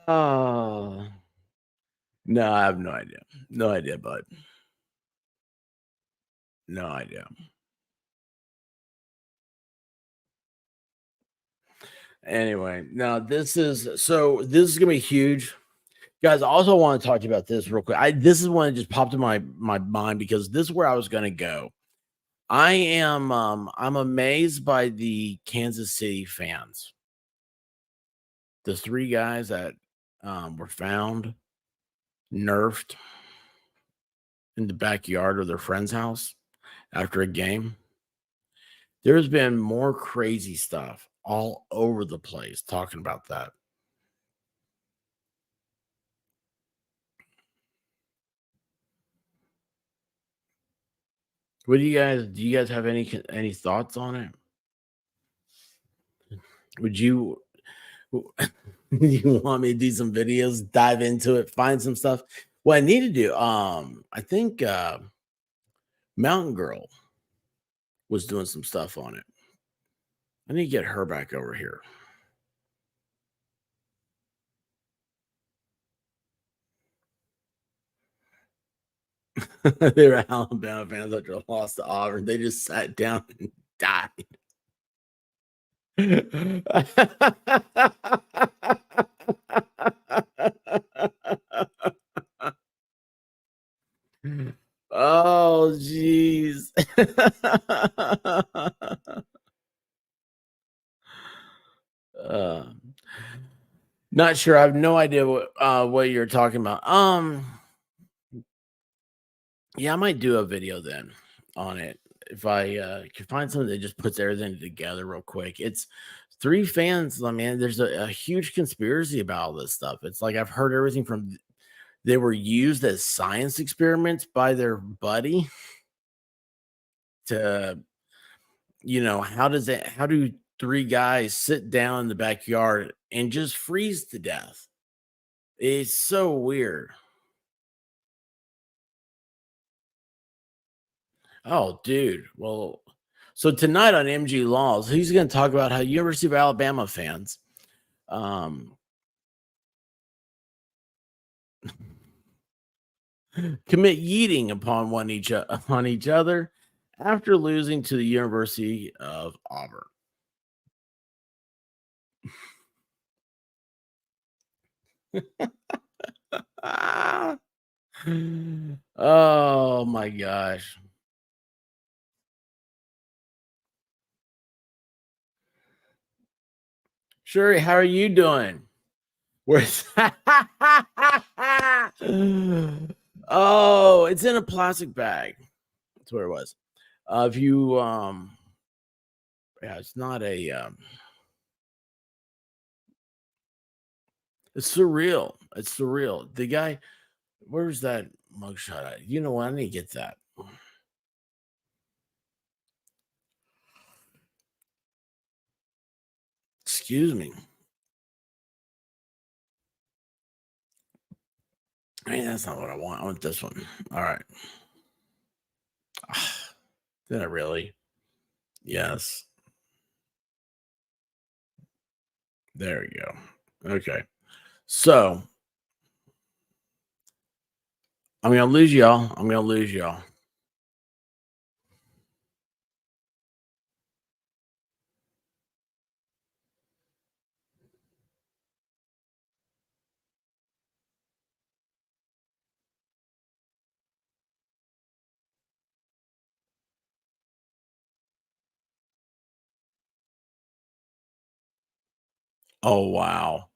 Oh, no, I have no idea. No idea, bud. No idea. Anyway, now this is gonna be huge. Guys, I also want to talk to you about this real quick. This is one that just popped in my mind because this is where I was gonna go. I'm amazed by the Kansas City fans. The 3 guys that were found nerfed in the backyard of their friend's house after a game. There's been more crazy stuff all over the place talking about that. What do you guys have any thoughts on it? Would you you want me to do some videos, dive into it, find some stuff? What I need to do, I think Mountain Girl was doing some stuff on it. I need to get her back over here. They were Alabama fans after a loss to Auburn. They just sat down and died. Oh, jeez. uh, Not sure. I have no idea what you're talking about. Yeah, I might do a video then on it if I can find something that just puts everything together real quick. It's 3 fans. I mean, there's a huge conspiracy about all this stuff. It's like I've heard everything from they were used as science experiments by their buddy to, how do 3 guys sit down in the backyard and just freeze to death? It's so weird. Oh, dude. Well, So tonight on MG Laws, he's going to talk about how University of Alabama fans commit yeeting upon each other after losing to the University of Auburn. Oh my gosh. Sherry, how are you doing? Where's Oh, it's in a plastic bag. That's where it was. If you yeah, it's not a it's surreal. It's surreal. The guy, where's that mugshot at? You know what? I need to get that. Excuse me. Hey, that's not what I want. I want this one. All right. Did I really? Yes. There we go. Okay. So I'm gonna lose y'all. I'm gonna lose y'all. Oh wow.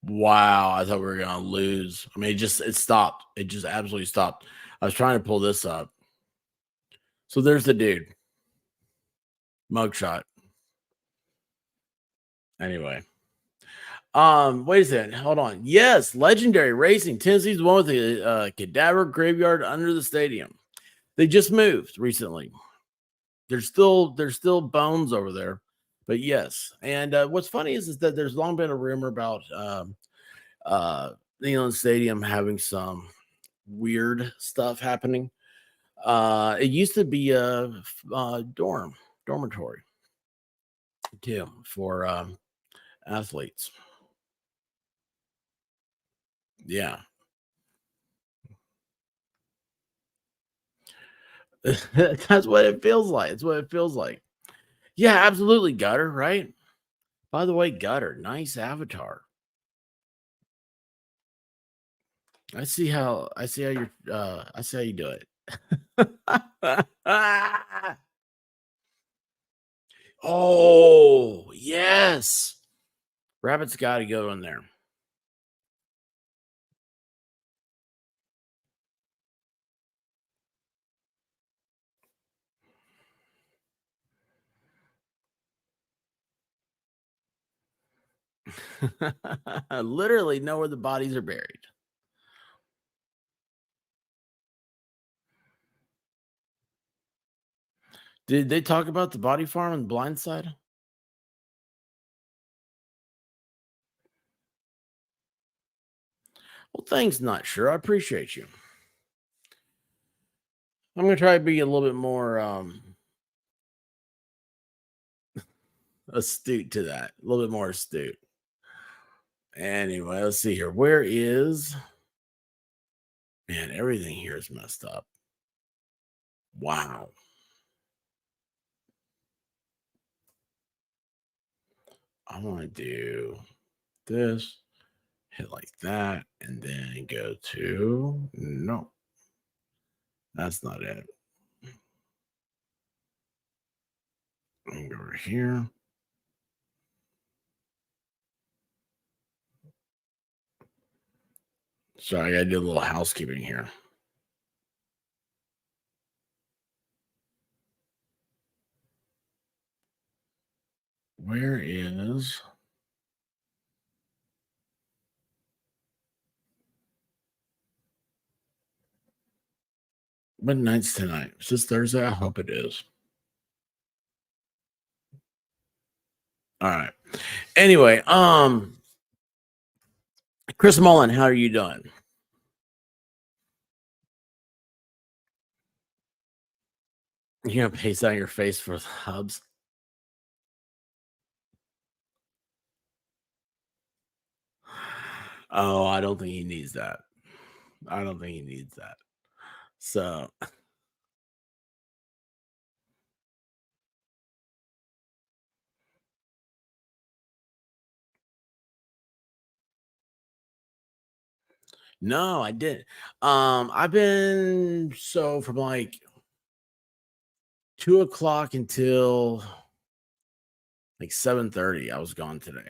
Wow. I thought we were gonna lose. I mean, it stopped. It just absolutely stopped. I was trying to pull this up. So there's the dude. Mugshot. Anyway. Wait a second. Hold on. Yes, Legendary Racing. Tennessee's the one with the cadaver graveyard under the stadium. They just moved recently. There's still bones over there, but yes. And what's funny is that there's long been a rumor about Neyland Stadium having some weird stuff happening. It used to be a dormitory too for athletes. Yeah. That's what it feels like. It's what it feels like. Yeah, absolutely, Gutter, right? By the way, Gutter, nice avatar. I see how you do it. Oh, yes. Rabbit's got to go in there. Literally know where the bodies are buried. Did they talk about the body farm on the blind side? Well, thanks, not sure. I appreciate you. I'm gonna try to be a little bit more astute to that. A little bit more astute. Anyway, let's see here. Where is man? Everything here is messed up. Wow. I want to do this, hit like that, and then go to no. That's not it. And go over here. Sorry, I gotta do a little housekeeping here. Where is what night's tonight? Is this Thursday? I hope it is. All right. Anyway, Chris Mullen, how are you doing? You're gonna paste on your face for the hubs. Oh, I don't think he needs that. I don't think he needs that. So no, I didn't. I've been from like 2 o'clock until like 7:30. I was gone today.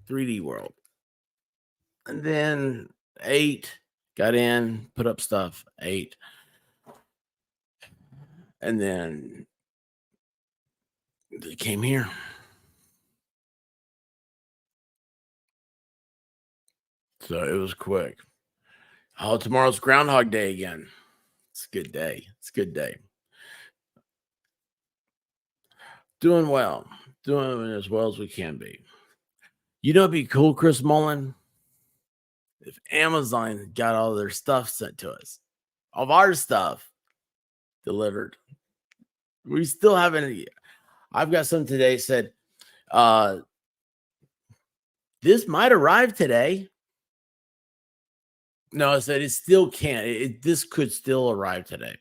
3D World. And then 8, got in, put up stuff, 8. And then they came here. So it was quick. Oh, tomorrow's Groundhog Day again. It's a good day. It's a good day. Doing well. Doing as well as we can be. You know, it'd be cool, Chris Mullen, if Amazon got all their stuff sent to us, of our stuff delivered. We still haven't. I've got some today said, this might arrive today. No, I said it still can't. This could still arrive today.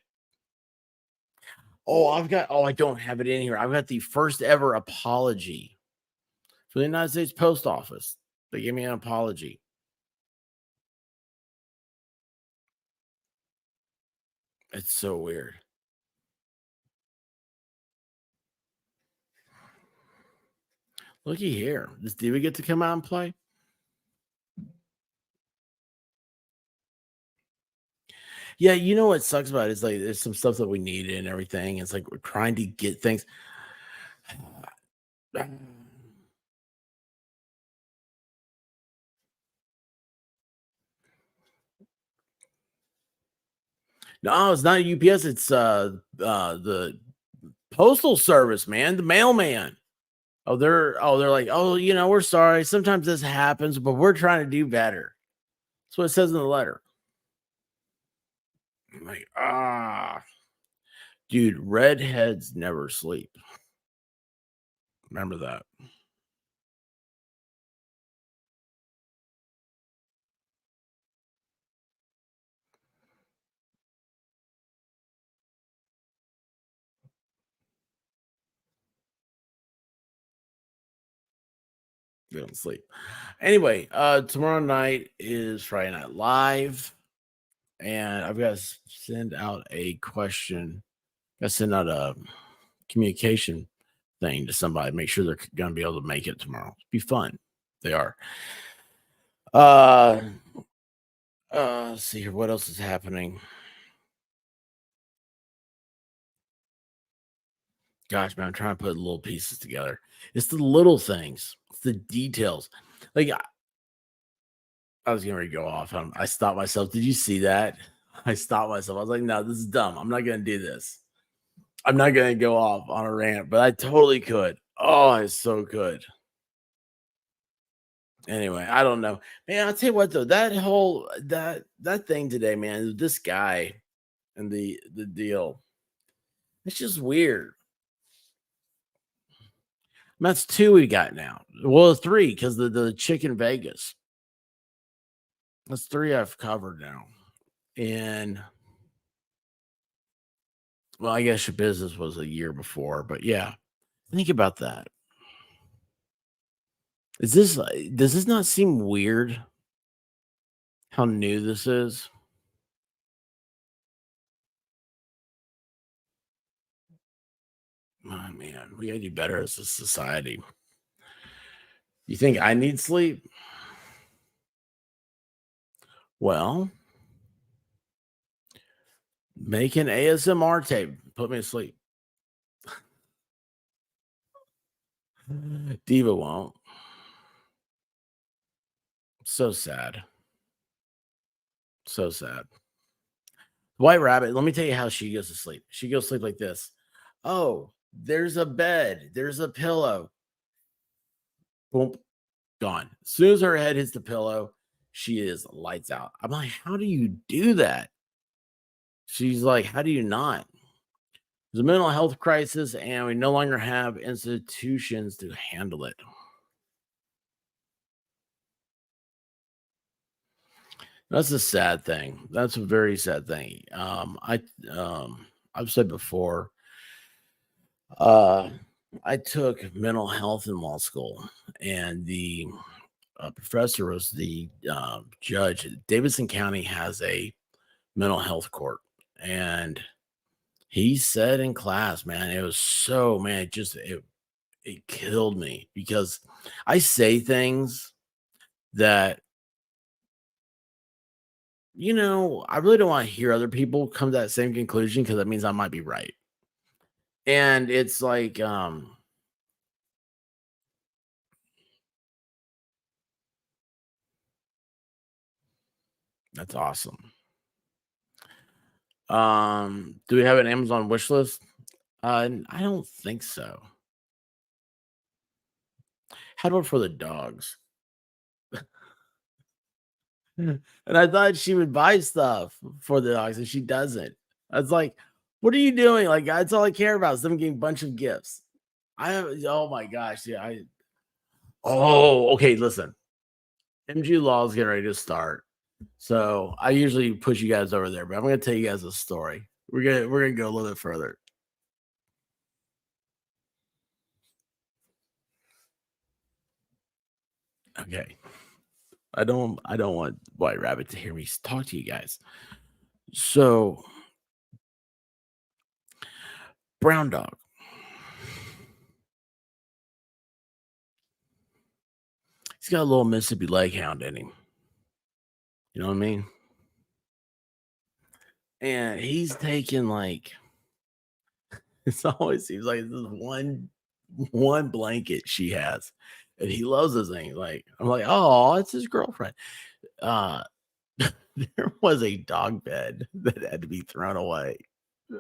Oh, I don't have it in here. I've got the first ever apology for the United States Post Office. They gave me an apology. It's so weird. Looky here. Does Diva get to come out and play? Yeah, you know what sucks about it is like there's some stuff that we need and everything. It's like we're trying to get things. No, it's not UPS. It's the postal service, man, the mailman. They're like, oh, we're sorry. Sometimes this happens, but we're trying to do better. That's what it says in the letter. I'm like, dude, redheads never sleep. Remember that. They don't sleep. Anyway, tomorrow night is Friday Night Live, and I've got to send out a question. Got to send out a communication thing to somebody. Make sure they're going to be able to make it tomorrow. Be fun. They are. Let's see here. What else is happening? Gosh, man, I'm trying to put little pieces together. It's the little things. It's the details. Like I was getting ready to go off. I stopped myself. Did you see that? I stopped myself. I was like, no, this is dumb. I'm not going to do this. I'm not going to go off on a rant, but I totally could. Oh, it's so good. Anyway, I don't know. Man, I'll tell you what though, that thing today, man, this guy and the deal. It's just weird. That's 2 we got now. Well, 3 because the chicken Vegas. That's 3 I've covered now. And well, I guess your business was a year before, but yeah, think about that. Does this not seem weird? How new this is? Oh man, we gotta do better as a society. You think I need sleep? Well, make an ASMR tape. Put me to sleep. Diva won't. So sad. So sad. White Rabbit, let me tell you how she goes to sleep. She goes to sleep like this. Oh, there's a bed. There's a pillow. Boom, gone. As soon as her head hits the pillow, she is lights out. I'm like, how do you do that? She's like, how do you not? There's a mental health crisis, and we no longer have institutions to handle it. That's a sad thing. That's a very sad thing. I've said before, uh, I took mental health in law school, and the professor was the judge. Davidson County has a mental health court, and he said in class, man, it was so man, it killed me because I say things that I really don't want to hear other people come to that same conclusion because that means I might be right. And it's like, that's awesome. Do we have an Amazon wish list? I don't think so. How about for the dogs? And I thought she would buy stuff for the dogs, and she doesn't. I was like, "What are you doing?" Like, that's all I care about is them getting a bunch of gifts. I have, oh my gosh, yeah. Okay. Listen, MG Law is getting ready to start, so I usually push you guys over there, but I'm going to tell you guys a story. We're gonna go a little bit further. Okay. I don't want White Rabbit to hear me talk to you guys. So brown dog. He's got a little Mississippi leg hound in him. You know what I mean? And he's taking like it always seems like this one blanket she has. And he loves this thing. Like, I'm like, oh, it's his girlfriend. Uh there was a dog bed that had to be thrown away.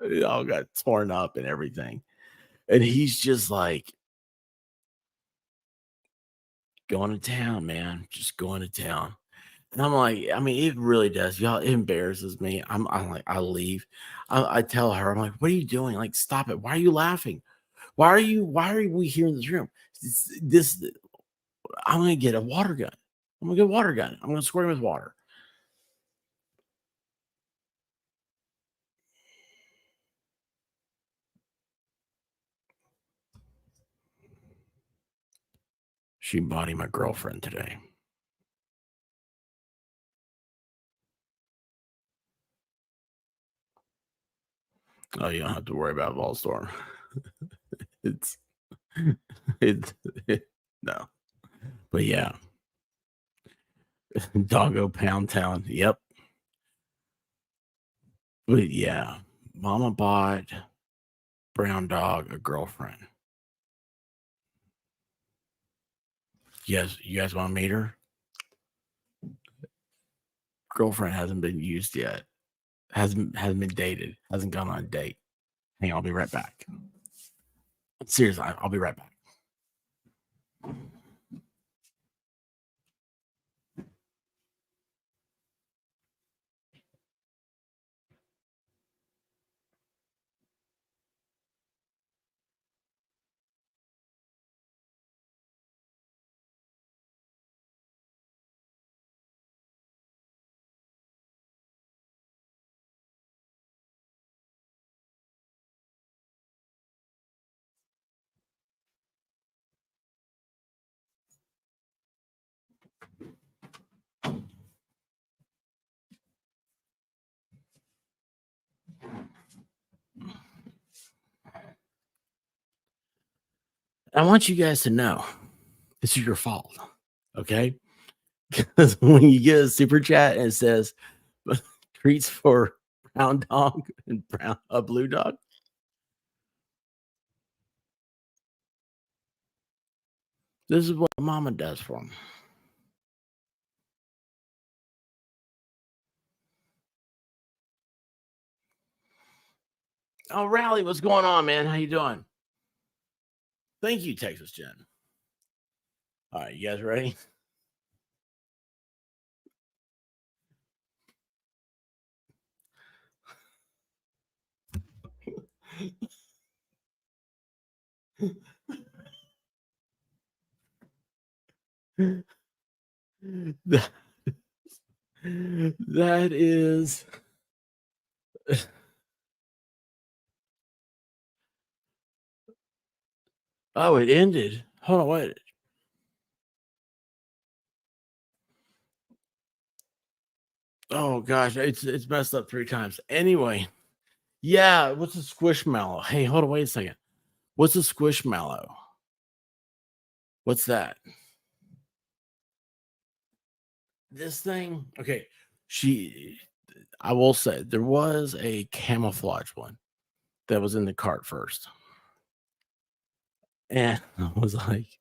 It all got torn up and everything. And he's just like going to town, man. Just going to town. And I'm like, I mean, it really does. Y'all, it embarrasses me. I'm like, I leave. I tell her, I'm like, what are you doing? Like, stop it. Why are you laughing? Why are we here in this room? This I'm gonna get a water gun. I'm gonna get a water gun. I'm gonna squirt him with water. She bought him a girlfriend today. Oh, you don't have to worry about Volstorm. it's it's no. But yeah. Doggo Pound Town. Yep. But yeah. Mama bought brown dog a girlfriend. Yes, you guys want to meet her? Girlfriend hasn't been used yet. Hasn't been dated. Hasn't gone on a date. Hang on, I'll be right back. Seriously, I'll be right back. I want you guys to know this is your fault. Okay. Because when you get a super chat and it says treats for brown dog and a blue dog, this is what mama does for them. Oh, Rally, what's going on, man? How you doing? Thank you, Texas Jen. All right, you guys ready? That, that is. Oh, it ended. Hold on, wait. Oh gosh, it's messed up 3 times. Anyway, yeah. What's a squishmallow? Hey, hold on, wait a second. What's a squishmallow? What's that? This thing? Okay. She I will say there was a camouflage one that was in the cart first. And I was like,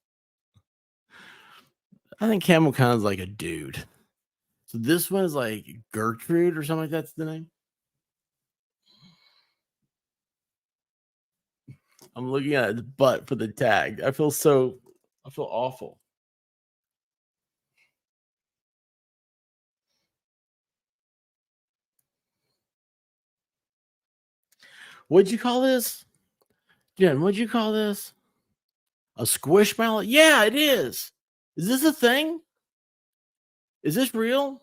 I think Camel kind of like a dude. So this one is like Gertrude or something like that's the name. I'm looking at the butt for the tag. I feel awful. What'd you call this? Jen, what'd you call this? A squishmallow? Yeah, it is. Is this a thing? Is this real?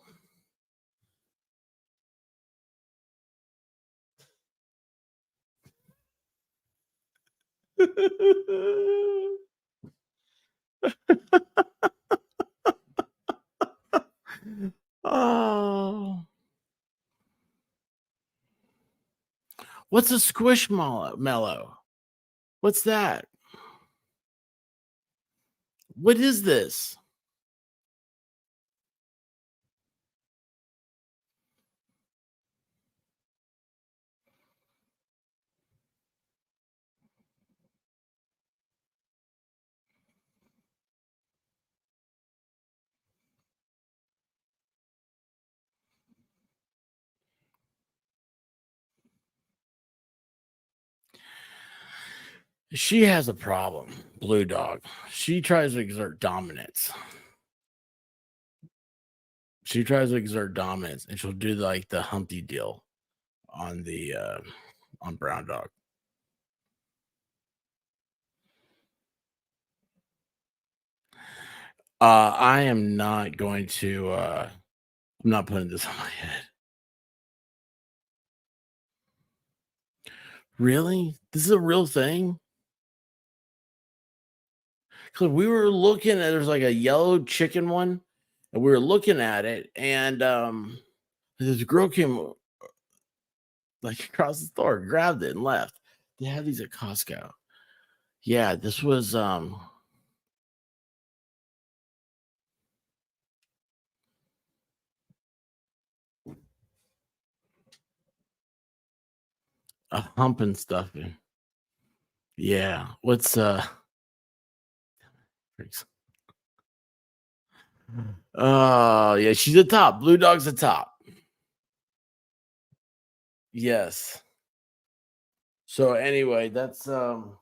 Oh, what's a squishmallow? What's that? What is this? She has a problem, Blue Dog. She tries to exert dominance. She tries to exert dominance, and she'll do like the Humpty deal on the on Brown Dog. I am not going to. I'm not putting this on my head. Really? This is a real thing? Because we were looking at there's like a yellow chicken one, and we were looking at it, and this girl came like across the store, grabbed it, and left. They had these at Costco. Yeah, this was a hump and stuffing. Yeah. What's oh yeah, she's a top. Blue Dog's a top. Yes. So anyway, that's so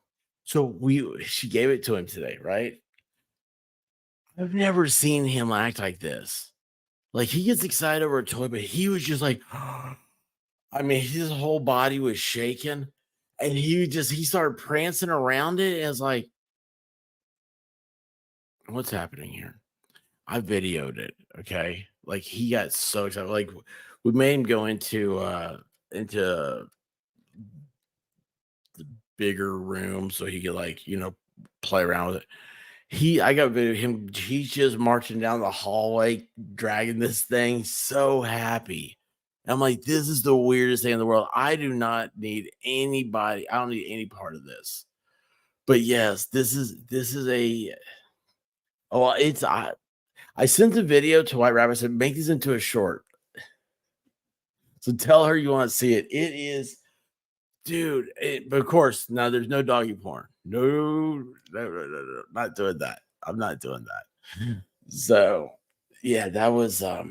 we she gave it to him today, right? I've never seen him act like this. Like he gets excited over a toy, but he was just like, I mean, his whole body was shaking, and he started prancing around it. And it's like, what's happening here? I videoed it. Okay, like he got so excited. Like we made him go into bigger room so he could like play around with it. I got video of him. He's just marching down the hallway, dragging this thing, so happy. I'm like, this is the weirdest thing in the world. I do not need anybody. I don't need any part of this. But yes, this is a. Oh, I sent the video to White Rabbit. I said, make these into a short. So tell her you want to see it. It is, dude. But of course, now there's no doggy porn. No, not doing that. I'm not doing that. So yeah, that was oh,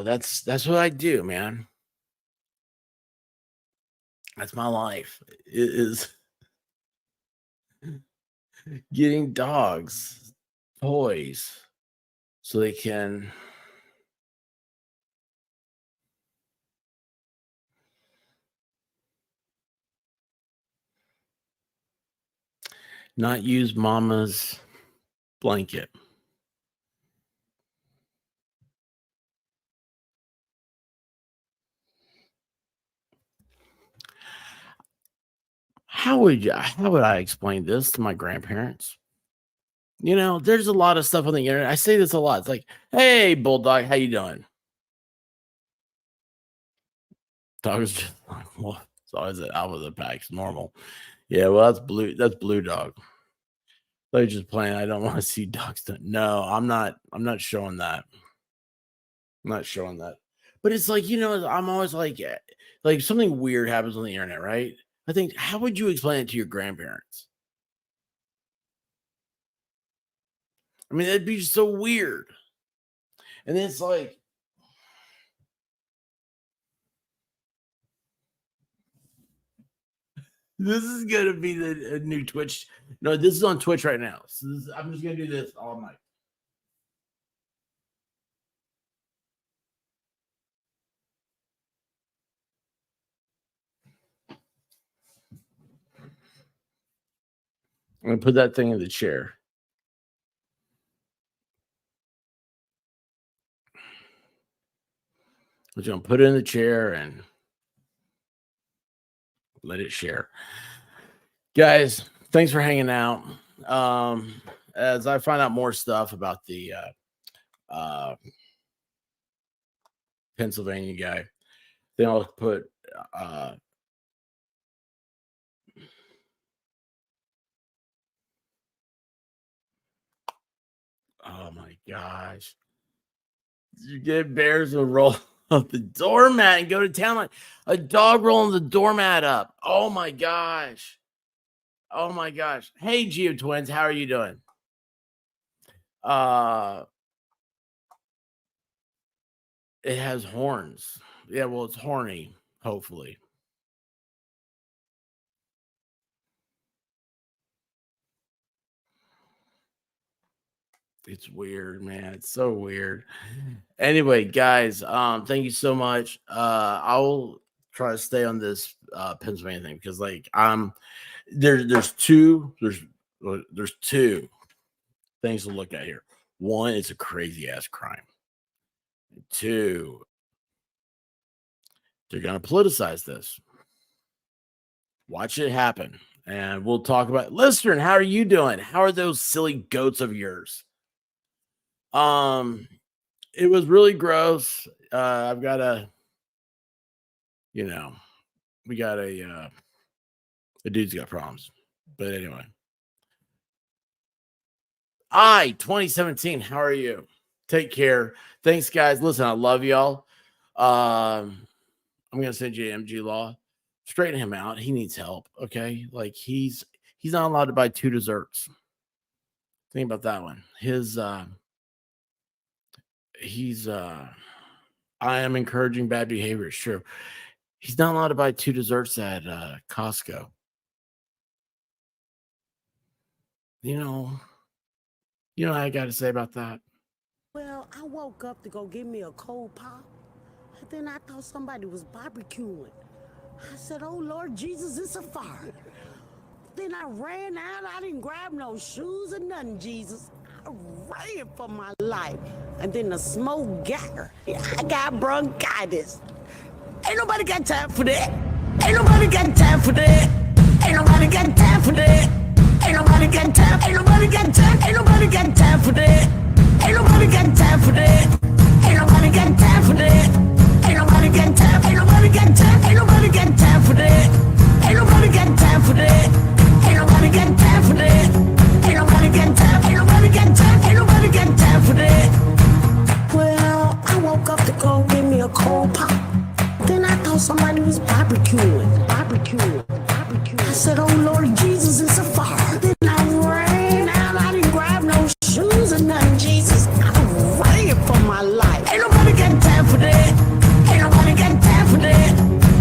that's what I do, man. That's my life. It is getting dogs toys so they can Not use mama's blanket. How would I explain this to my grandparents? You know, there's a lot of stuff on the internet. I say this a lot. It's like, "Hey, bulldog, how you doing?" Dog is just like, "Well, it's always out of the pack. It's normal." Yeah, well, that's blue. That's blue dog. They're just playing. I don't want to see dogs. No, I'm not. I'm not showing that. I'm not showing that. But it's like, you know, I'm always like something weird happens on the internet, right? I think, how would you explain it to your grandparents? I mean, that'd be so weird. And then it's like, this is gonna be the new Twitch. No, this is on Twitch right now. So I'm just gonna do this all night. I'm gonna put that thing in the chair. I'm just gonna put it in the chair and let it share. Guys, thanks for hanging out. As I find out more stuff about the Pennsylvania guy, then I'll put oh my gosh. You get bears will roll up the doormat and go to town like a dog rolling the doormat up. Oh my gosh. Oh my gosh. Hey, Geo Twins, how are you doing? It has horns. Yeah, well, it's horny, hopefully. It's weird, man. It's so weird. Anyway, guys, thank you so much. I'll try to stay on this Pennsylvania thing because like there's two things to look at here. One, it's a crazy ass crime. Two, they're gonna politicize this. Watch it happen. And we'll talk about Lister. How are you doing? How are those silly goats of yours? It was really gross. I've got a, you know, we got the dude's got problems. But anyway. 2017. How are you? Take care. Thanks, guys. Listen, I love y'all. I'm gonna send you MG Law. Straighten him out. He needs help. Okay. Like he's not allowed to buy 2 desserts. Think about that one. I am encouraging bad behavior. Sure. He's not allowed to buy 2 desserts at Costco. You know what I got to say about that? Well, I woke up to go get me a cold pop, and then I thought somebody was barbecuing. I said, "Oh Lord Jesus, it's a fire." Then I ran out. I didn't grab no shoes or nothing, Jesus. I ran for my life. And then the smoke got her. I got bronchitis. Ain't nobody got time for that. Ain't nobody got time for that. Ain't nobody got time for that. Ain't nobody got time. Ain't nobody got time. Ain't nobody got time for that. Ain't nobody got time for that. Ain't nobody got time for that. Ain't nobody got time. Ain't nobody got time. Ain't nobody got time for that. Ain't nobody got time for that. Ain't nobody got time for that. Ain't nobody got time. Ain't nobody got time. Ain't nobody got time for that. Well, I woke up to go get me a cold pop. Then I thought somebody was barbecuing. I said, "Oh Lord Jesus, it's a fire." Then I ran out. I didn't grab no shoes or nothing, Jesus. I ran for my life. Ain't nobody got time for that. Ain't nobody got time for that.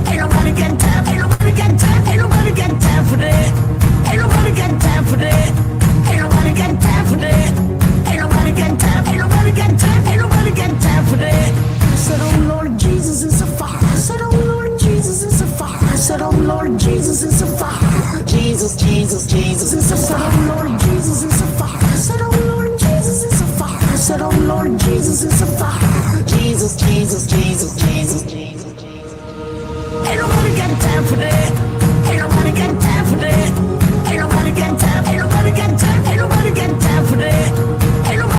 Ain't nobody got time. Ain't nobody got time. Ain't nobody got time for that. Ain't nobody got time for that. Ain't nobody got time for that. Ain't nobody got time. Ain't nobody got time. Ain't nobody got time for that. I said, "Oh Lord Jesus, it's a fire." I said, "Oh Lord Jesus, it's a fire." I said, "Oh Lord Jesus, it's a fire." Jesus. Jesus, Jesus, Jesus, it's a fire. Oh Lord Jesus, it's a fire. I said, oh Lord Jesus, it's a fire. I said, oh Lord Jesus, it's a fire. Jesus, Jesus, Jesus, Jesus.